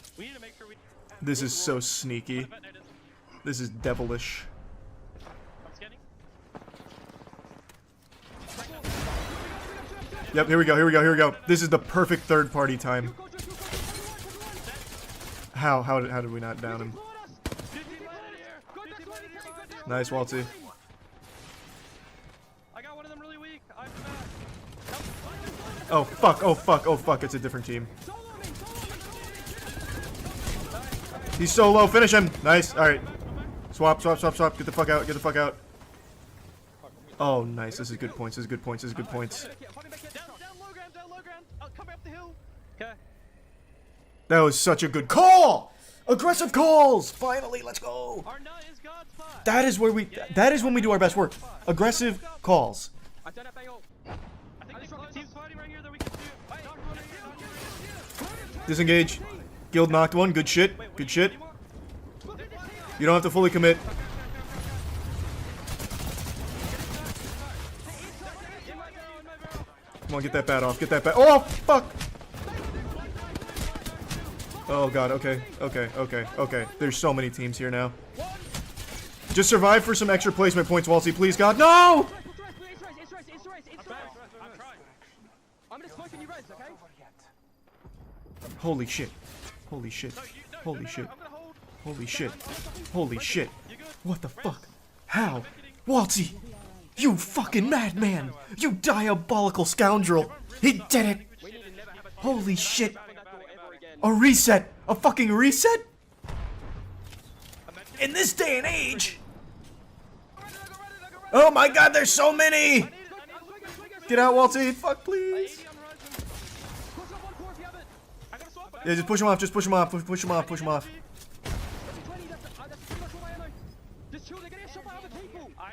This is so sneaky. This is devilish. Yep, here we go. This is the perfect third party time. How did we not down him? Nice, Waltzy. Oh fuck, it's a different team. He's so low, finish him! Nice, alright. Swap, get the fuck out. Oh, nice, this is good points. That was such a good call! Aggressive calls! Finally, let's go! That is when we do our best work. Aggressive calls. Disengage. Guild knocked one. Good shit. You don't have to fully commit. Come on, get that bat off. Oh, fuck! Oh god, okay. There's so many teams here now. Just survive for some extra placement points, Waltzy, please, God. No! Holy shit. What the fuck? How? Waltzy! You fucking madman! You diabolical scoundrel! He did it! Holy shit! A reset! A fucking reset? In this day and age! Oh my god, there's so many! Get out, Waltzy! Fuck, please! Yeah, just push him off.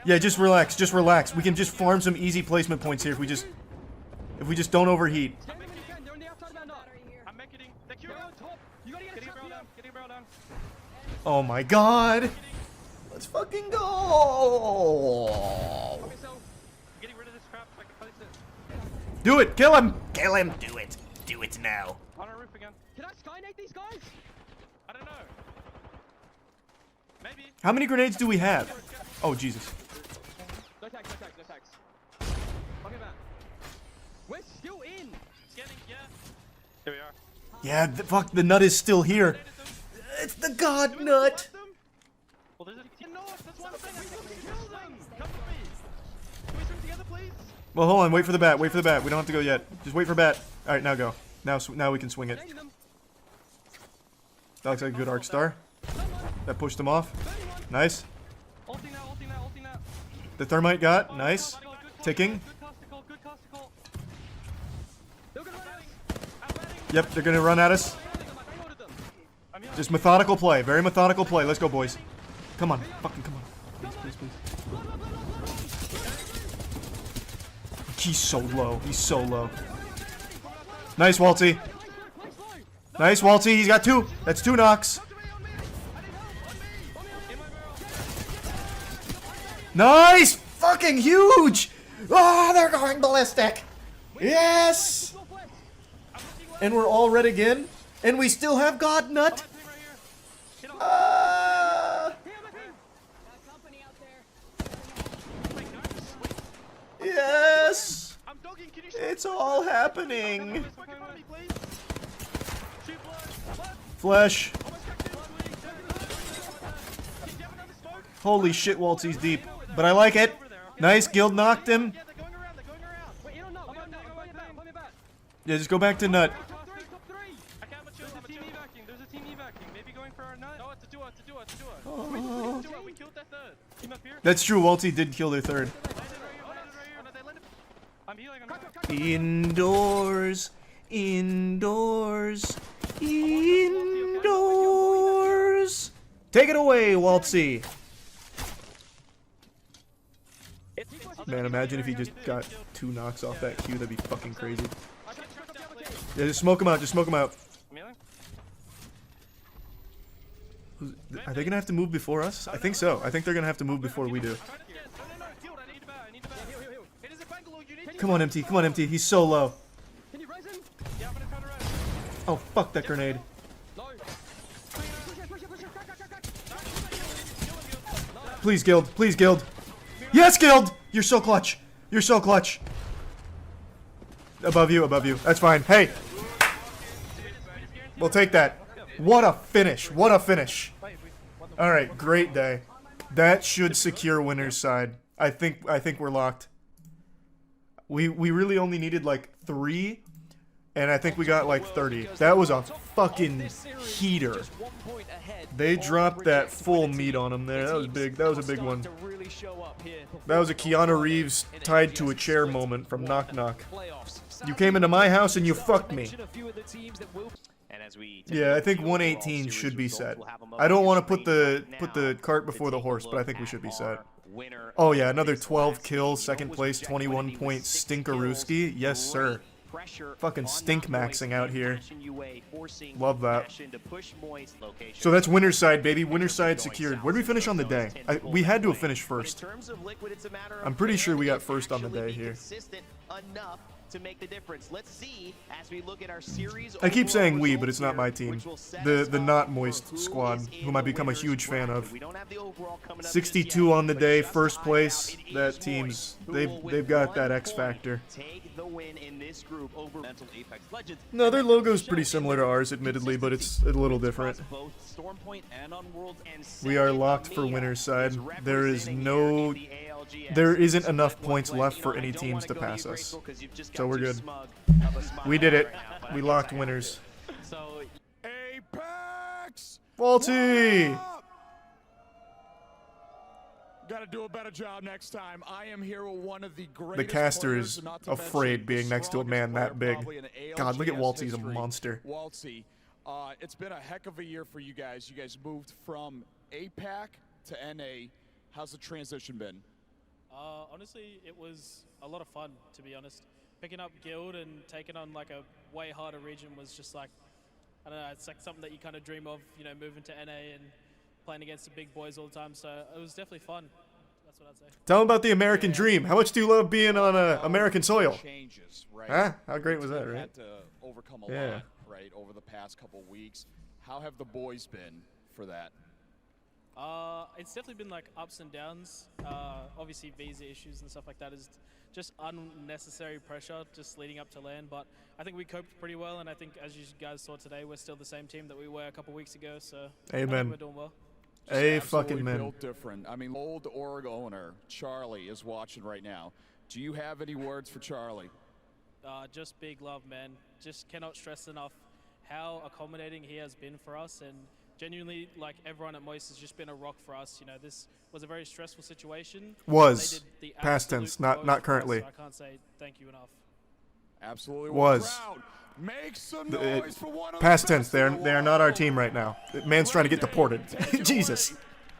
Yeah, just relax. We can just farm some easy placement points here if we just don't overheat. Oh my god! Let's fucking go! Do it! Kill him! Do it now.
On our roof again. Can I skynate these guys? I don't know. Maybe.
How many grenades do we have? Oh, Jesus.
No tags. Okay, man. We're still in. Yeah. Here we are.
Yeah, fuck, the nut is still here. It's the god nut.
Well, there's a north. That's one thing. I think we can kill them. Come with me. Can we swim together, please?
Well, hold on. Wait for the bat. We don't have to go yet. Just wait for bat. All right, now go. Now we can swing it. That looks like a good arc star. That pushed him off. Nice.
Ulting now, ulting now, ulting now.
The thermite got. Nice. Ticking.
Good costicle.
Yep, they're gonna run at us. Just methodical play. Very methodical play. Let's go, boys. Come on. Fucking come on. Please, please, please. He's so low. He's so low. Nice, Walty. Nice, Walty. He's got 2. That's 2 knocks. Nice! Fucking huge! Oh, they're going ballistic! Yes! And we're all red again? And we still have God Nut? Yes! It's all happening! Flesh. Holy shit, Waltzy's deep. But I like it. Nice, Guild knocked him. Yeah, just go back to Nut. That's true, Walty did kill their third. Indoors. Indoors. Indoors. Take it away, Waltzy. Man, imagine if he just got 2 knocks off that Q. That'd be fucking crazy. Yeah, just smoke him out. Just smoke him out. Are they gonna have to move before us? I think so. I think they're gonna have to move before we do. Come on, MT. Come on, MT. He's so low. Oh, fuck that grenade. Please, Guild. Please, Guild. Yes, Guild! You're so clutch. You're so clutch. Above you, above you. That's fine. Hey! We'll take that. What a finish. What a finish. Alright, great day. That should secure winner's side. I think we're locked. We really only needed like 3, and I think we got like 30. That was a fucking heater. They dropped that full meat on him there. That was big. That was a big one. That was a Keanu Reeves tied to a chair moment from Knock Knock. You came into my house and you fucked me. Yeah, I think 118 should be set. I don't want to put the cart before the horse, but I think we should be set. Oh yeah, another 12 kills, second place, 21 point Stinkarooski. Yes, sir. Fucking stink maxing out here. Love that. So that's winner's side, baby. Winner's side secured. Where did we finish on the day? We had to have finished first. I'm pretty sure we got first on the day here.
To make the difference. Let's see as we look at our series.
I keep saying we, but it's not my team. The not moist squad, whom I become a huge fan of. 62 on the day, first place. That team's they've got that X factor. No, their logo's pretty similar to ours, admittedly, but it's a little different. We are locked for winner's side. There isn't enough points left for any teams to pass us. So we're good. We did it. We locked winners.
Apex!
Walty!
Gotta do a better job next time. I am here with one of the greatest.
The caster is afraid being next to a man that big. God, look at Walty, he's a monster.
Walty, it's been a heck of a year for you guys. You guys moved from APAC to NA. How's the transition been?
Honestly, it was a lot of fun, to be honest. Picking up Guild and taking on like a way harder region was just like, I don't know, it's like something that you kind of dream of, you know, moving to NA and playing against the big boys all the time. So it was definitely fun. That's what I'd say.
Tell them about the American dream. How much do you love being on American soil?
Changes, right?
Huh? How great was that,
You've
right?
had to overcome a lot, right, over the past couple weeks. How have the boys been for that?
It's definitely been like ups and downs. Obviously visa issues and stuff like that is just unnecessary pressure just leading up to LAN, but I think we coped pretty well, and I think as you guys saw today, we're still the same team that we were a couple weeks ago, so I think we're doing well.
Fucking man.
Built different. I mean, old org owner Charlie is watching right now. Do you have any words for Charlie?
Just big love, man. Just cannot stress enough how accommodating he has been for us, and genuinely, like, everyone at Moist has just been a rock for us. You know, this was a very stressful situation.
Was.
They did the
Past
absolute
tense, not
most for us,
currently.
so I can't say thank you enough.
Absolutely.
Was.
Crowd, make some noise for one of the
Past tense.
best in the
They are not our
world.
team right now. The man's trying to get deported. Jesus.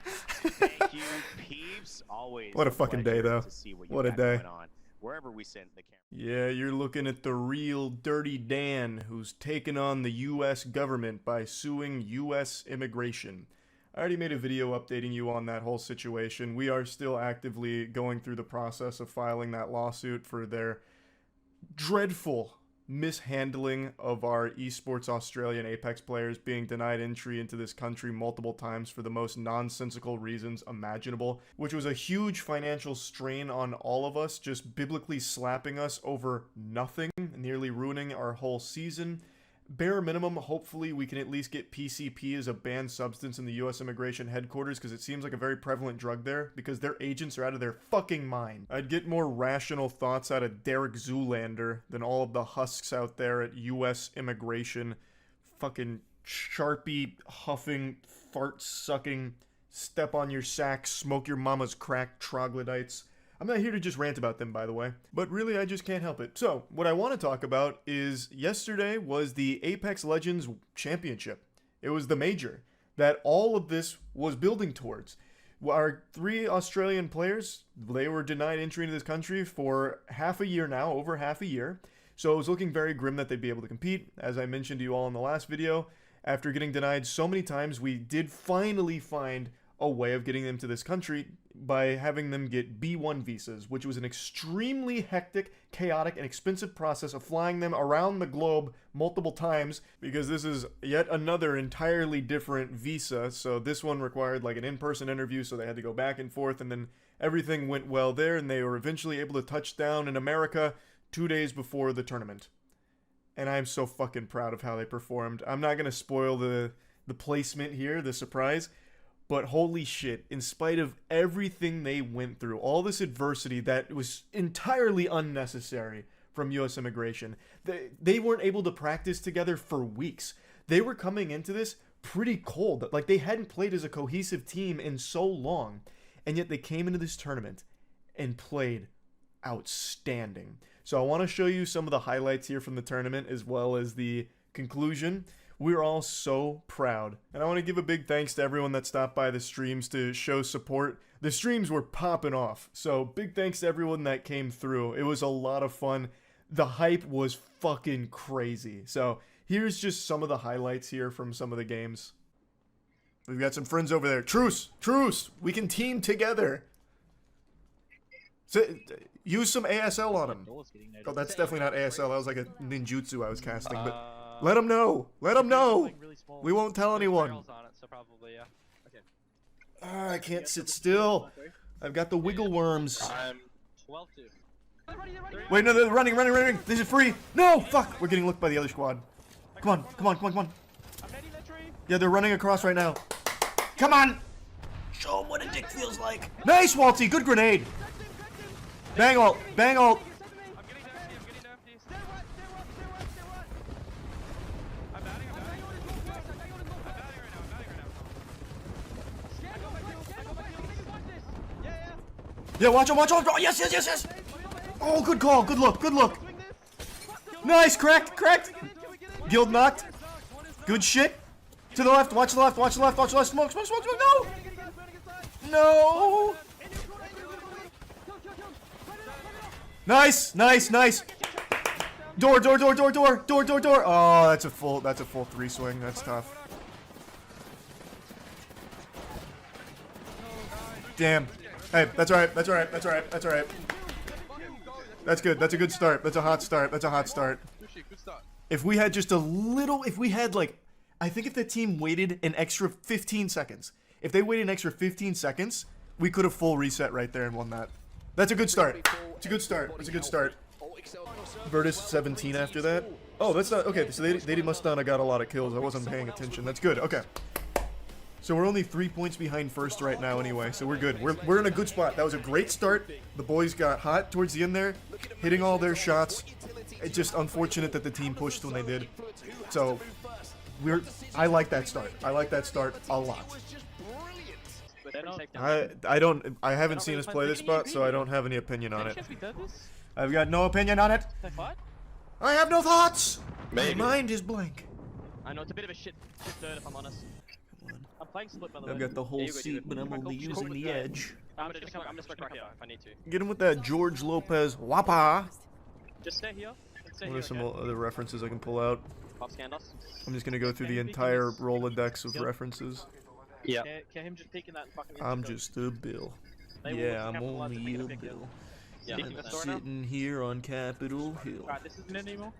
Thank you, peeps. Always
What a fucking day,
pleasure
though.
to see what you
What a
got
day.
going on, wherever we send the camera.
Yeah, you're looking at the real Dirty Dan, who's taken on the U.S. government by suing US Immigration. I already made a video updating you on that whole situation. We are still actively going through the process of filing that lawsuit for their dreadful mishandling of our esports Australian Apex players being denied entry into this country multiple times for the most nonsensical reasons imaginable, which was a huge financial strain on all of us, just biblically slapping us over nothing, nearly ruining our whole season. Bare minimum, hopefully we can at least get PCP as a banned substance in the US Immigration headquarters, because it seems like a very prevalent drug there, because their agents are out of their fucking mind. I'd get more rational thoughts out of Derek Zoolander than all of the husks out there at US Immigration. Fucking Sharpie huffing, fart sucking, step on your sack, smoke your mama's crack troglodytes. I'm not here to just rant about them, by the way, but really I just can't help it. So, what I want to talk about is yesterday was the Apex Legends Championship. It was the major that all of this was building towards. Our 3 Australian players, they were denied entry into this country for half a year now, over half a year. So it was looking very grim that they'd be able to compete. As I mentioned to you all in the last video, after getting denied so many times, we did finally find a way of getting them to this country by having them get B1 visas, which was an extremely hectic, chaotic, and expensive process of flying them around the globe multiple times, because this is yet another entirely different visa. So this one required like an in-person interview, so they had to go back and forth, and then everything went well there, and they were eventually able to touch down in America 2 days before the tournament. And I'm so fucking proud of how they performed. I'm not gonna spoil the placement here, the surprise, but holy shit, in spite of everything they went through, all this adversity that was entirely unnecessary from US Immigration, they weren't able to practice together for weeks. They were coming into this pretty cold. Like, they hadn't played as a cohesive team in so long, and yet they came into this tournament and played outstanding. So I want to show you some of the highlights here from the tournament, as well as the conclusion. We're all so proud. And I want to give a big thanks to everyone that stopped by the streams to show support. The streams were popping off. So big thanks to everyone that came through. It was a lot of fun. The hype was fucking crazy. So here's just some of the highlights here from some of the games. We've got some friends over there. Truce! Truce! We can team together. So, use some ASL on him. Oh, that's definitely not ASL. That was like a ninjutsu I was casting, but let them know. Let them know. We won't tell anyone. I can't sit still. I've got the wiggle worms.
I'm 12-2.
Wait, no, they're running. This is free. No, fuck. We're getting looked by the other squad. Come on. Yeah, they're running across right now. Come on. Show them what a dick feels like. Nice, Walty. Good grenade. Bang ult.
I'm getting empty. I'm batting right now.
Yeah, watch him. Oh, yes. Oh, good call. Good look. Nice, cracked. Guild knocked. Good shit. To the left. Watch the left. Smoke. No. Nice. Door. Oh, that's a full 3 swing. That's tough. Damn. Hey, that's alright. That's good. That's a good start. That's a hot start. If we had just a little, I think if the team waited an extra 15 seconds, we could have full reset right there and won that. That's a good start. Virtus 17 after that. Oh, that's not, okay, so they must not have got a lot of kills. I wasn't paying attention. That's good, okay. So we're only 3 points behind first right now anyway, so we're good. We're in a good spot. That was a great start. The boys got hot towards the end there, hitting all their shots. It's just unfortunate that the team pushed when they did. So, I like that start. I like that start a lot.
They're not-
I haven't seen us play this spot, so I don't have any opinion on
Any
it.
chance we did this?
I've got no opinion on it.
They fight?
I have no thoughts.
Maybe.
My mind is blank.
I know it's a bit of a shit dirt if I'm honest. I'm playing split by the way.
I've got the whole
Yeah, you go,
seat,
dude.
but I'm only
Just
using
hold
the
it there.
edge.
I'm just gonna smoke right here if I need to.
Get him with that George Lopez whoppa.
Just stay here. And stay
What
here.
are some
okay?
other references I can pull out?
Pop scanned us.
I'm just gonna go through the entire Rolodex of references.
Yeah. Can him just peeking that and fucking.
I'm just a bill.
They will
Yeah, I'm
capitalize and
only
make it
a
a big deal.
bill.
Yeah.
I'm
Speaking of the store now?
sitting here on Capitol Hill.
Alright, this isn't it anymore.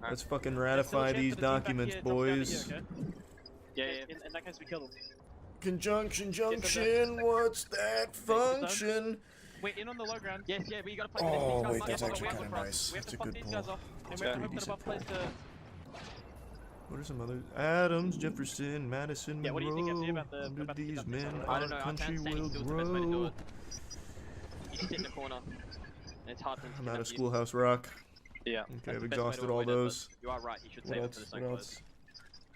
Let's fucking
There's still a
ratify
chance
these
for the team back
documents,
here, drops down to
boys.
here, okay? Yeah. In that case, we kill them.
Conjunction
junction,
what's that function?
We're in on the low ground. Yes, yeah, we gotta play.
Oh,
these guys
wait,
off.
that's
We
actually
have to
kinda
cross.
nice.
We have
That's
to
a
fuck
good
these
pull.
guys off, and
That's
we're
pretty
hoping
decent.
above plays to.
What are some other? Adams, Jefferson, Madison,
Yeah, what do you think,
Monroe.
FC, about the-
Under
about the
these
pickup
men,
this one?
I
our
don't know. I
country
can't stand
will
still. It's the best way to do
grow.
it. You just sit in the corner, and it's hard to.
I'm out of Schoolhouse Rock.
Yeah.
Okay, I've exhausted all those.
You are right. You should
What
save it
else?
for the
What
second
else?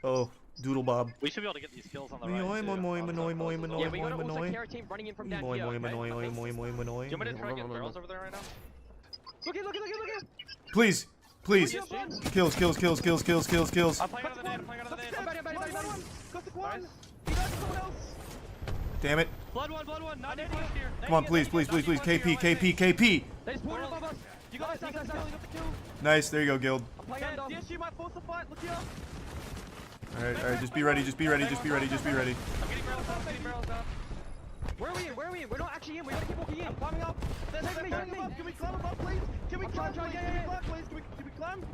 Oh, Doodle Bob.
We should be able to get these kills on the right.
Moi,
too.
moi, moi, moi, moi, moi,
Yeah,
moi,
we got
moi,
also
moi.
carry team running in from down
Moi,
here.
moi,
okay?
moi, moi, moi, moi, moi,
Do you want me to try and get barrels over there right now?
Look at, look at, look at, look at.
Please, please.
Look at.
Kills, kills, kills, kills, kills, kills, kills.
I'm playing out of the net. I'm playing out of the net.
Got the one.
Nice.
You got someone else.
Damn it.
Blood one. 90 plus here.
Come on, please, please, please, please. KP, KP, KP.
They just pulled above us.
You got the kill. You got the kill.
Nice, there you go, Guild.
Playing under.
DSU might force the fight. Look here.
Alright, just be ready, just be ready, just be ready, just be ready.
I'm getting barrels down. I'm getting barrels down.
Where are we in? Where are we in? We're not actually in. We gotta keep walking in.
I'm climbing up.
Take me.
Can we climb above, please? Can we climb, please?
Yeah,
Can
yeah,
we climb, please? Can we climb?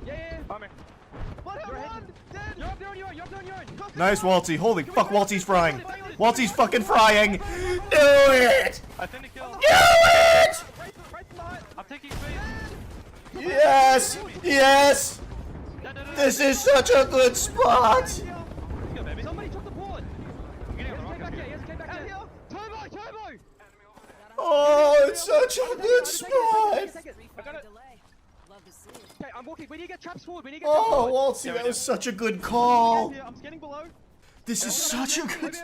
Yeah.
Come here. What?
You're
One. Dead.
You're up there on your own. You're up there on your own.
Nice, Waltzy. Holy fuck, Waltzy's frying. Waltzy's fucking frying. Do it!
I think the kill.
Do it!
I'm taking space.
Yes! Yes! This is such a good spot!
Let's go, baby.
Somebody took the board.
I'm getting on the rock.
Came back here. Yes, came back here. Turbo.
Oh, it's such a good spot!
I got it. Okay, I'm walking. We need to get traps forward. We need to get traps
Oh,
forward.
Waltzy, that was such a good call.
I'm scanning below.
This is such a good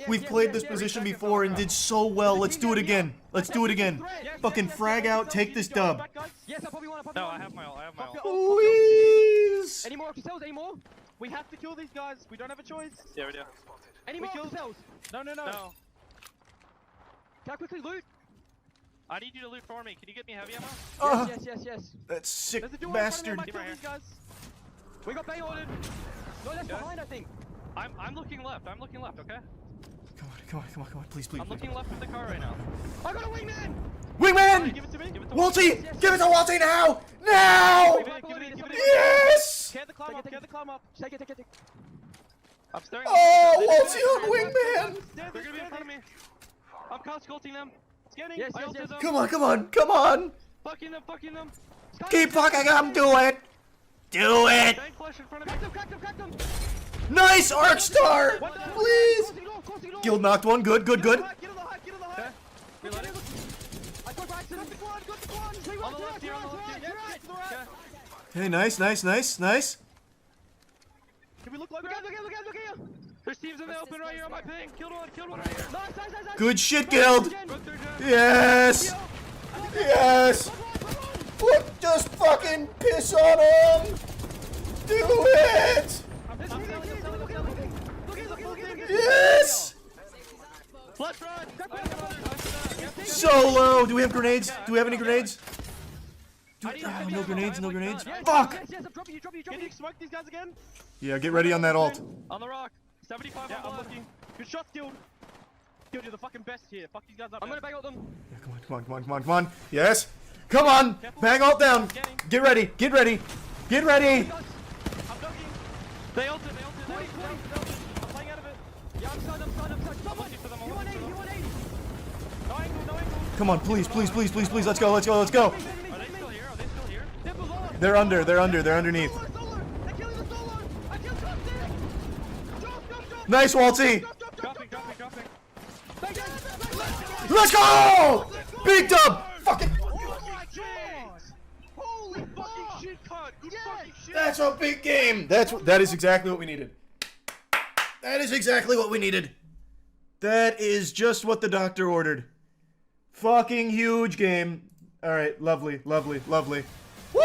We've played this position before and did so well. Let's do it again. Let's do it again. Fucking frag out, take this dub.
Yes, I probably want.
No, I have my ult.
Please.
Any more cells? Any more?
We have to kill these guys. We don't have a choice. Yeah, we do.
Any more cells?
No.
Can I quickly loot?
I need you to loot for me. Can you get me heavy ammo?
Yes.
That sick
There's a duo in front of me. I
bastard.
might kill these guys.
We got Bay ordered. No, that's behind, I think.
I'm looking left. I'm looking left. Okay.
Come on, please.
I'm looking left with the car right now.
I got a wingman!
Wingman!
Give it to me. Give it to
Waltzy! Give it to Waltzy now! Now!
Give it.
Yes!
Get the climb up. Get the climb up.
Take it.
I'm staring.
Oh, Waltzy on Wingman!
They're gonna be in front of me. I'm consculting them. Scanning.
Yes.
I ulted them.
Come on!
Fucking them.
Keep fucking them! Do it! Do it!
Bank flush in front of me.
Cracked them!
Nice Arc Star! Please!
Close the door!
Guild knocked one. Good.
Get on the high. Reloading.
I got Braxton! Got the quad!
On the left here. On the left here. Okay.
Hey, nice.
Can we look like
Look at here!
There's teams in the open right here on my ping. Killed one right here.
Nice!
Good shit, Guild!
Go through, John.
Yes! Yes! Just fucking piss on him! Do it! Yes!
Flash run.
Solo! Do we have grenades? Do we have any grenades? No grenades. Fuck!
Yes, I'm dropping you.
Can you smoke these guys again?
Yeah, get ready on that ult.
On the rock. 75 on I'm looking. Good shots, Guild. Guild, you're the fucking best here. Fuck these guys up.
I'm gonna bang out them.
Yeah, come on. Yes! Come on! Bang ult down! Get ready!
I'm ducking. They ulted. I'm playing out of it.
Yeah, I'm stunned.
I'm looking for them.
You want 80?
No angle.
Come on, please. Let's go.
Are they still here?
They're below us.
They're underneath.
They're killing the solo. I killed Justin. Drop.
Nice, Waltzy!
Dropping.
Let's go! Big dub! Fucking.
Oh my god! Holy fucking
That's a big game. That is exactly what we needed. That is exactly what we needed. That is just what the doctor ordered. Fucking huge game. All right, lovely, lovely, lovely. Woo!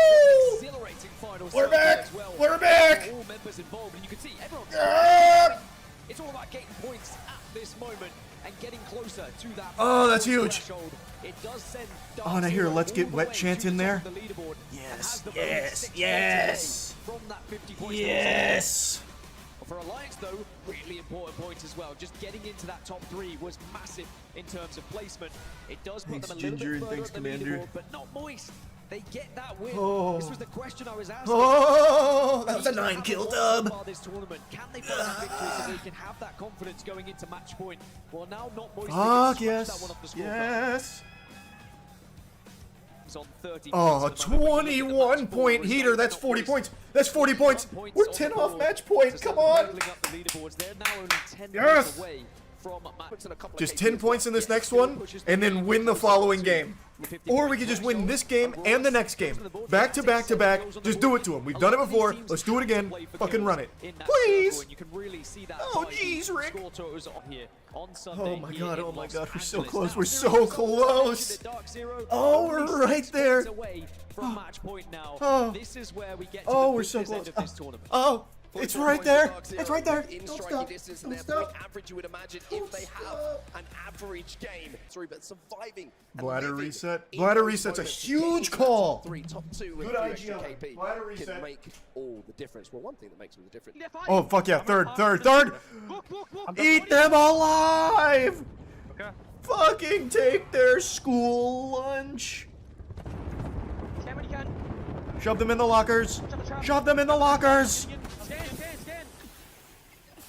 We're back. We're back.
All members involved, and you can see everyone. It's all about getting points at this moment and getting closer to that.
Oh, that's huge.
Threshold. It does send
Oh, and I hear a Let's Get
all the
Wet
way
chant
to
in
the
there.
top of the leaderboard and
Yes,
has the
yes,
bonus 6
yes.
points away from that 50 points.
Yes.
For Alliance, though, really important points as well. Just getting into that top 3 was massive in terms of placement. It does put
Thanks,
them a little
Ginger,
bit
and
further
thanks,
up the
Commander.
leaderboard, but not Moist. They get that win.
Oh.
This was the question I was asking.
Oh, that was a
They
9-kill
have
dub.
far this tournament. Can they find a victory so they can have that confidence going into match point? Well, now not Moist.
Fuck
They can
yes.
smash that one off the scorecard.
Yes.
On 30
Oh, a
points at the moment. We can look at the
21-point
match
heater.
ball
That's
result.
40 points. That's 40 points. We're 10 off match point. Come on.
Leveling up the leaderboards. They're now only 10
Yes.
points away from match.
Just 10 points in this next one, and then win the following game. Or we could just win this game and the next game. Back to back to back. Just do it to them. We've done it before. Let's do it again. Fucking run it. Please. Oh, jeez, Rick. Oh my god, oh my god. We're so close. We're so close. Oh, we're right there. Oh, oh, we're so close. Oh. It's right there. It's right there. Don't stop. Don't stop.
Average, you would imagine, if they have an average game. Sorry, but surviving.
Bladder reset. Bladder reset's a huge call.
Top 2 with
Good
3 extra
IGL.
KP
Bladder reset.
can make all the difference. Well, one thing that makes all the difference.
Oh, fuck yeah. Third. Eat them alive.
Okay.
Fucking take their school lunch.
Scan when you can.
Shove them in the lockers. Shove them in the lockers.
Scan.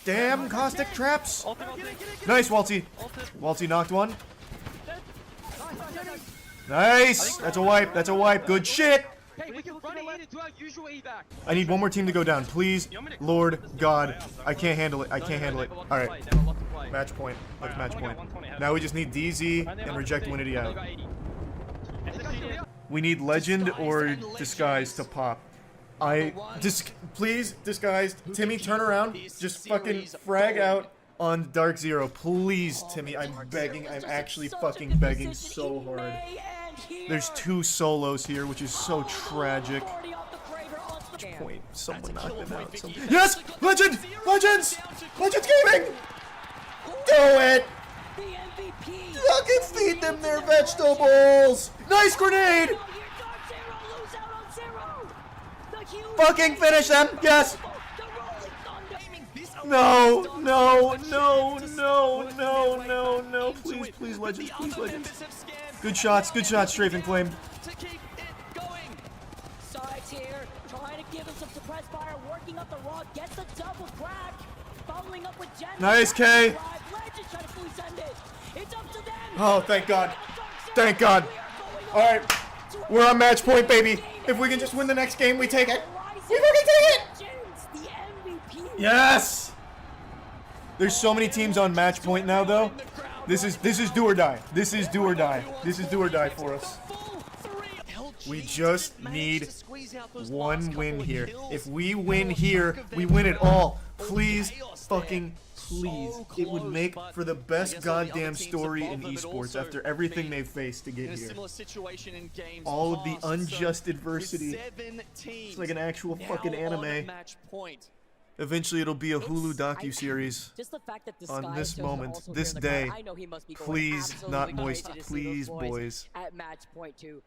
Damn caustic traps.
Ulti.
Nice, Walty. Walty knocked one. Nice. That's a wipe. That's a wipe. Good shit.
Hey, we can run it in and do our usual evac.
I need one more team to go down. Please. Lord God. I can't handle it. I can't handle it. Alright. Match point. Like match point. Now we just need DZ and reject Winity out. We need Legend or Disguise to pop. Please, Disguised. Timmy, turn around. Just fucking frag out on Dark Zero. Please, Timmy. I'm begging. I'm actually fucking begging so hard. There's 2 solos here, which is so tragic. Point. Someone knocked them out. Yes! Legend! Legends! Legends Gaming! Do it! Fucking feed them their vegetables! Nice grenade! Fucking finish them! Yes! No! Please, Legends, please, Legends. Good shots, Strafing Flame.
Sides here, trying to give him some suppressed fire, working up the raw, gets the double crack, following up with Jen.
Nice, K.
Legends trying to fully send it. It's up to them.
Oh, thank God. Thank God. Alright. We're on match point, baby. If we can just win the next game, we take it. We fucking take it! Yes! There's so many teams on match point now, though. This is do or die. This is do or die. This is do or die for us. We just need one win here. If we win here, we win it all. Please, fucking please. It would make for the best goddamn story in esports after everything they've faced to get here. All of the unjust adversity. It's like an actual fucking anime. Eventually it'll be a Hulu docu-series on this moment, this day. Please, not Moist. Please, boys.
At match point 2.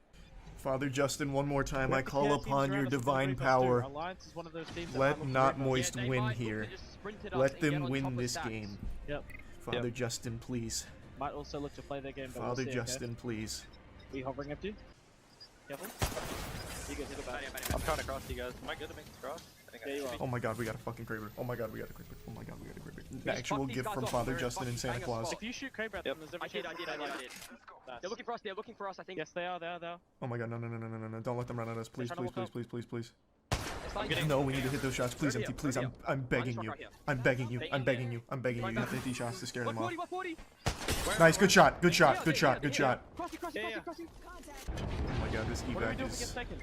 Father Justin, one more time, I call upon your divine power. Let not Moist win here. Let them win this game.
Yep.
Father Justin, please.
Might also look to play their game.
Father Justin, please.
Are you hovering up to you? Careful. You guys hit it back.
I'm trying to cross you guys. Am I good to make this cross? I think
Yeah, you are.
Oh my god, we got a fucking Kraber. Oh my god, we got a Kraber. Oh my god, we got a Kraber. An actual gift from Father Justin and Santa Claus.
If you shoot Cobra at them, there's every chance.
I did. They're looking for us, I think.
Yes, they are.
Oh my god, no. Don't let them run at us. Please.
I'm getting
No, we need to hit those shots. Please, Empty, please. I'm begging you. I'm begging you. You have to hit these shots to scare them off.
140.
Nice, good shot.
Crossy.
Oh my god, this
What do we
evac
do if we get
is...
second?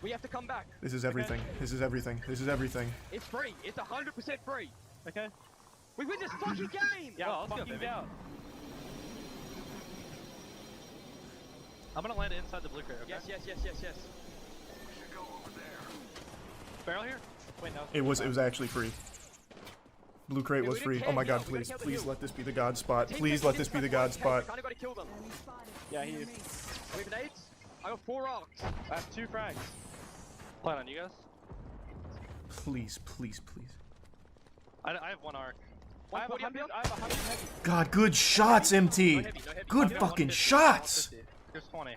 We have to come back.
This is everything. This is everything. This is everything.
It's free. It's 100% free.
Okay.
We win this fucking game.
Yeah, let's go, baby. I'm gonna land inside the blue crate, okay?
Yes.
Barrel here? Wait, no.
It was actually free. Blue crate was
we
free.
didn't
Oh my
care,
god,
we gotta
please,
kill the
please
hill.
let this be the god spot.
Team
Please
Prince
let
is
this be the
in
god
front.
spot.
Kinda gotta kill them.
Yeah, he.
We have nades. I got 4 arcs.
I have 2 frags. Plan on you guys.
Please, please, please.
I have 1 arc. I have
140
100 heavy.
God, good shots, MT.
No heavy.
Good
I got
fucking
150,
shots.
150. Here's 20.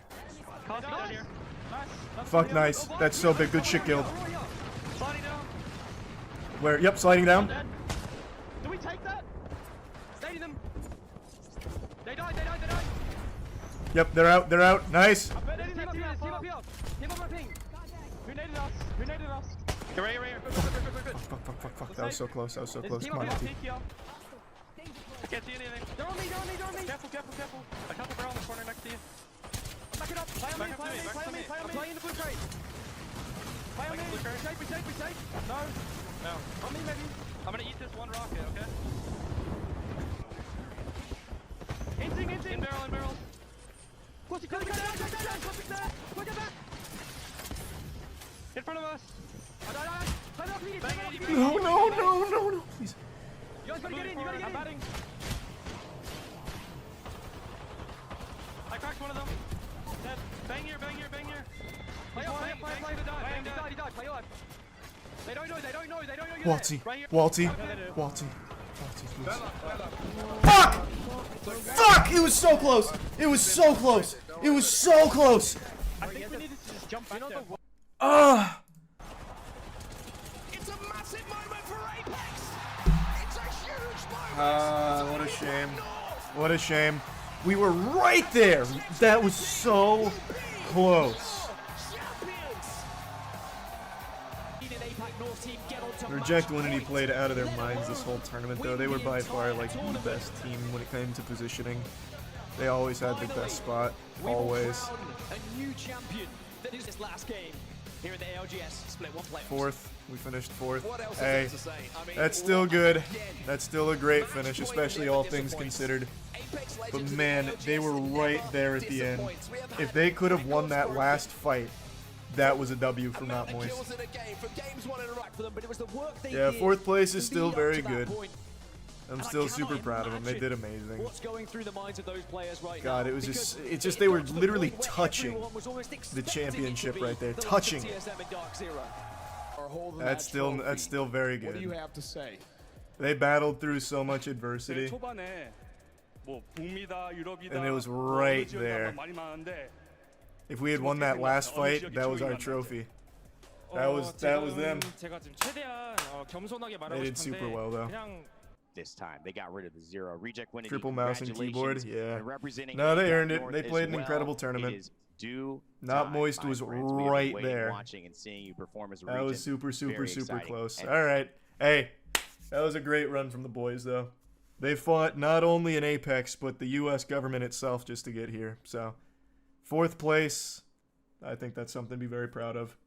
Cosby down here. Nice.
Fuck, nice. That's so big. Good shit, Guild.
Sliding down.
Where? Yep, sliding down.
Dead. Do we take that? Stay them. They died.
Yep, they're out. They're out. Nice.
Team up here. Team up my ping.
Who naded us? You're right here. Good.
Fuck. That was so close. That was so close.
team
Come on,
up
MT.
Peek, yo. I can't see anything.
They're on me.
Careful. I caught the barrel in the corner next to you.
Back it up. Play on me. I'm playing the blue crate. Play on me.
Blue crate.
We safe.
No.
On me, maybe.
I'm gonna eat this 1 rocket, okay?
Inting.
In barrel.
Push it down. Push it back.
In front of us.
No. Please.
You guys gotta get in.
I'm batting. I cracked one of them. Dead. Bang here.
Play.
He died.
He died. Play live. They don't know you're
Walty.
Right here.
Walty.
Yeah, they do.
Walty, please. Fuck! It was so close. It was so close.
I think we needed to just jump back there.
It's a massive moment for Apex. It's a huge moment.
What a shame. We were right there. That was so close. Reject Linity played out of their minds this whole tournament, though. They were by far like the best team when it came to positioning. They always had the best spot, always.
A new champion that is this last game here in the ALGS split 1 playoffs.
Fourth, we finished fourth.
What else is
Hey,
there to say? I mean,
that's still
once
good.
again,
That's still a great finish, especially all things considered.
Apex
But
Legends
man,
in the
they were
LGS
right
never
there at the end.
disappoints. We have
If
had
they could have won
record
that
scoring
last fight, that was a W for
amount
Not
of
Moist.
kills in a game from games won in a row.
For them, but it was the work they
Yeah,
did
fourth place
to
is still
lead up
very
to that
good.
point.
I'm
And I
still
cannot
super proud of them. They did
imagine
amazing.
What's going through the minds of those players right
God,
now?
it was
Because
it's just
it
they were
got to the
literally
point where
touching
everyone was almost
the
expecting it to
championship
be
right there,
the
touching
last
it.
TSM in Dark Zero.
Or holding
That's
that trophy.
still very
What do you
good.
have to say?
They battled through so much adversity,
초반에 뭐 북미다 유럽이다
and it was right
어느 지역이다
there.
말이 많은데
If we had won that last fight, that was our trophy. That was them.
제가 지금 최대한 겸손하게 말하고
They did
싶은데
super well though.
그냥
This time they got rid of the 0. Reject winning.
Triple mouse and keyboard, yeah.
And representing
No, they
APAC
earned it.
North
They
as
played an
well.
incredible
It
tournament.
is due
Not
time,
Moist
my
was
friends. We have been
right
waiting,
there.
watching and seeing you perform as a
That was
region.
super
Very exciting.
close.
And
All right, hey, that was a great run from the boys though. They fought not only in Apex but the U.S. government itself just to get here. So, fourth place, I think that's something to be very proud of.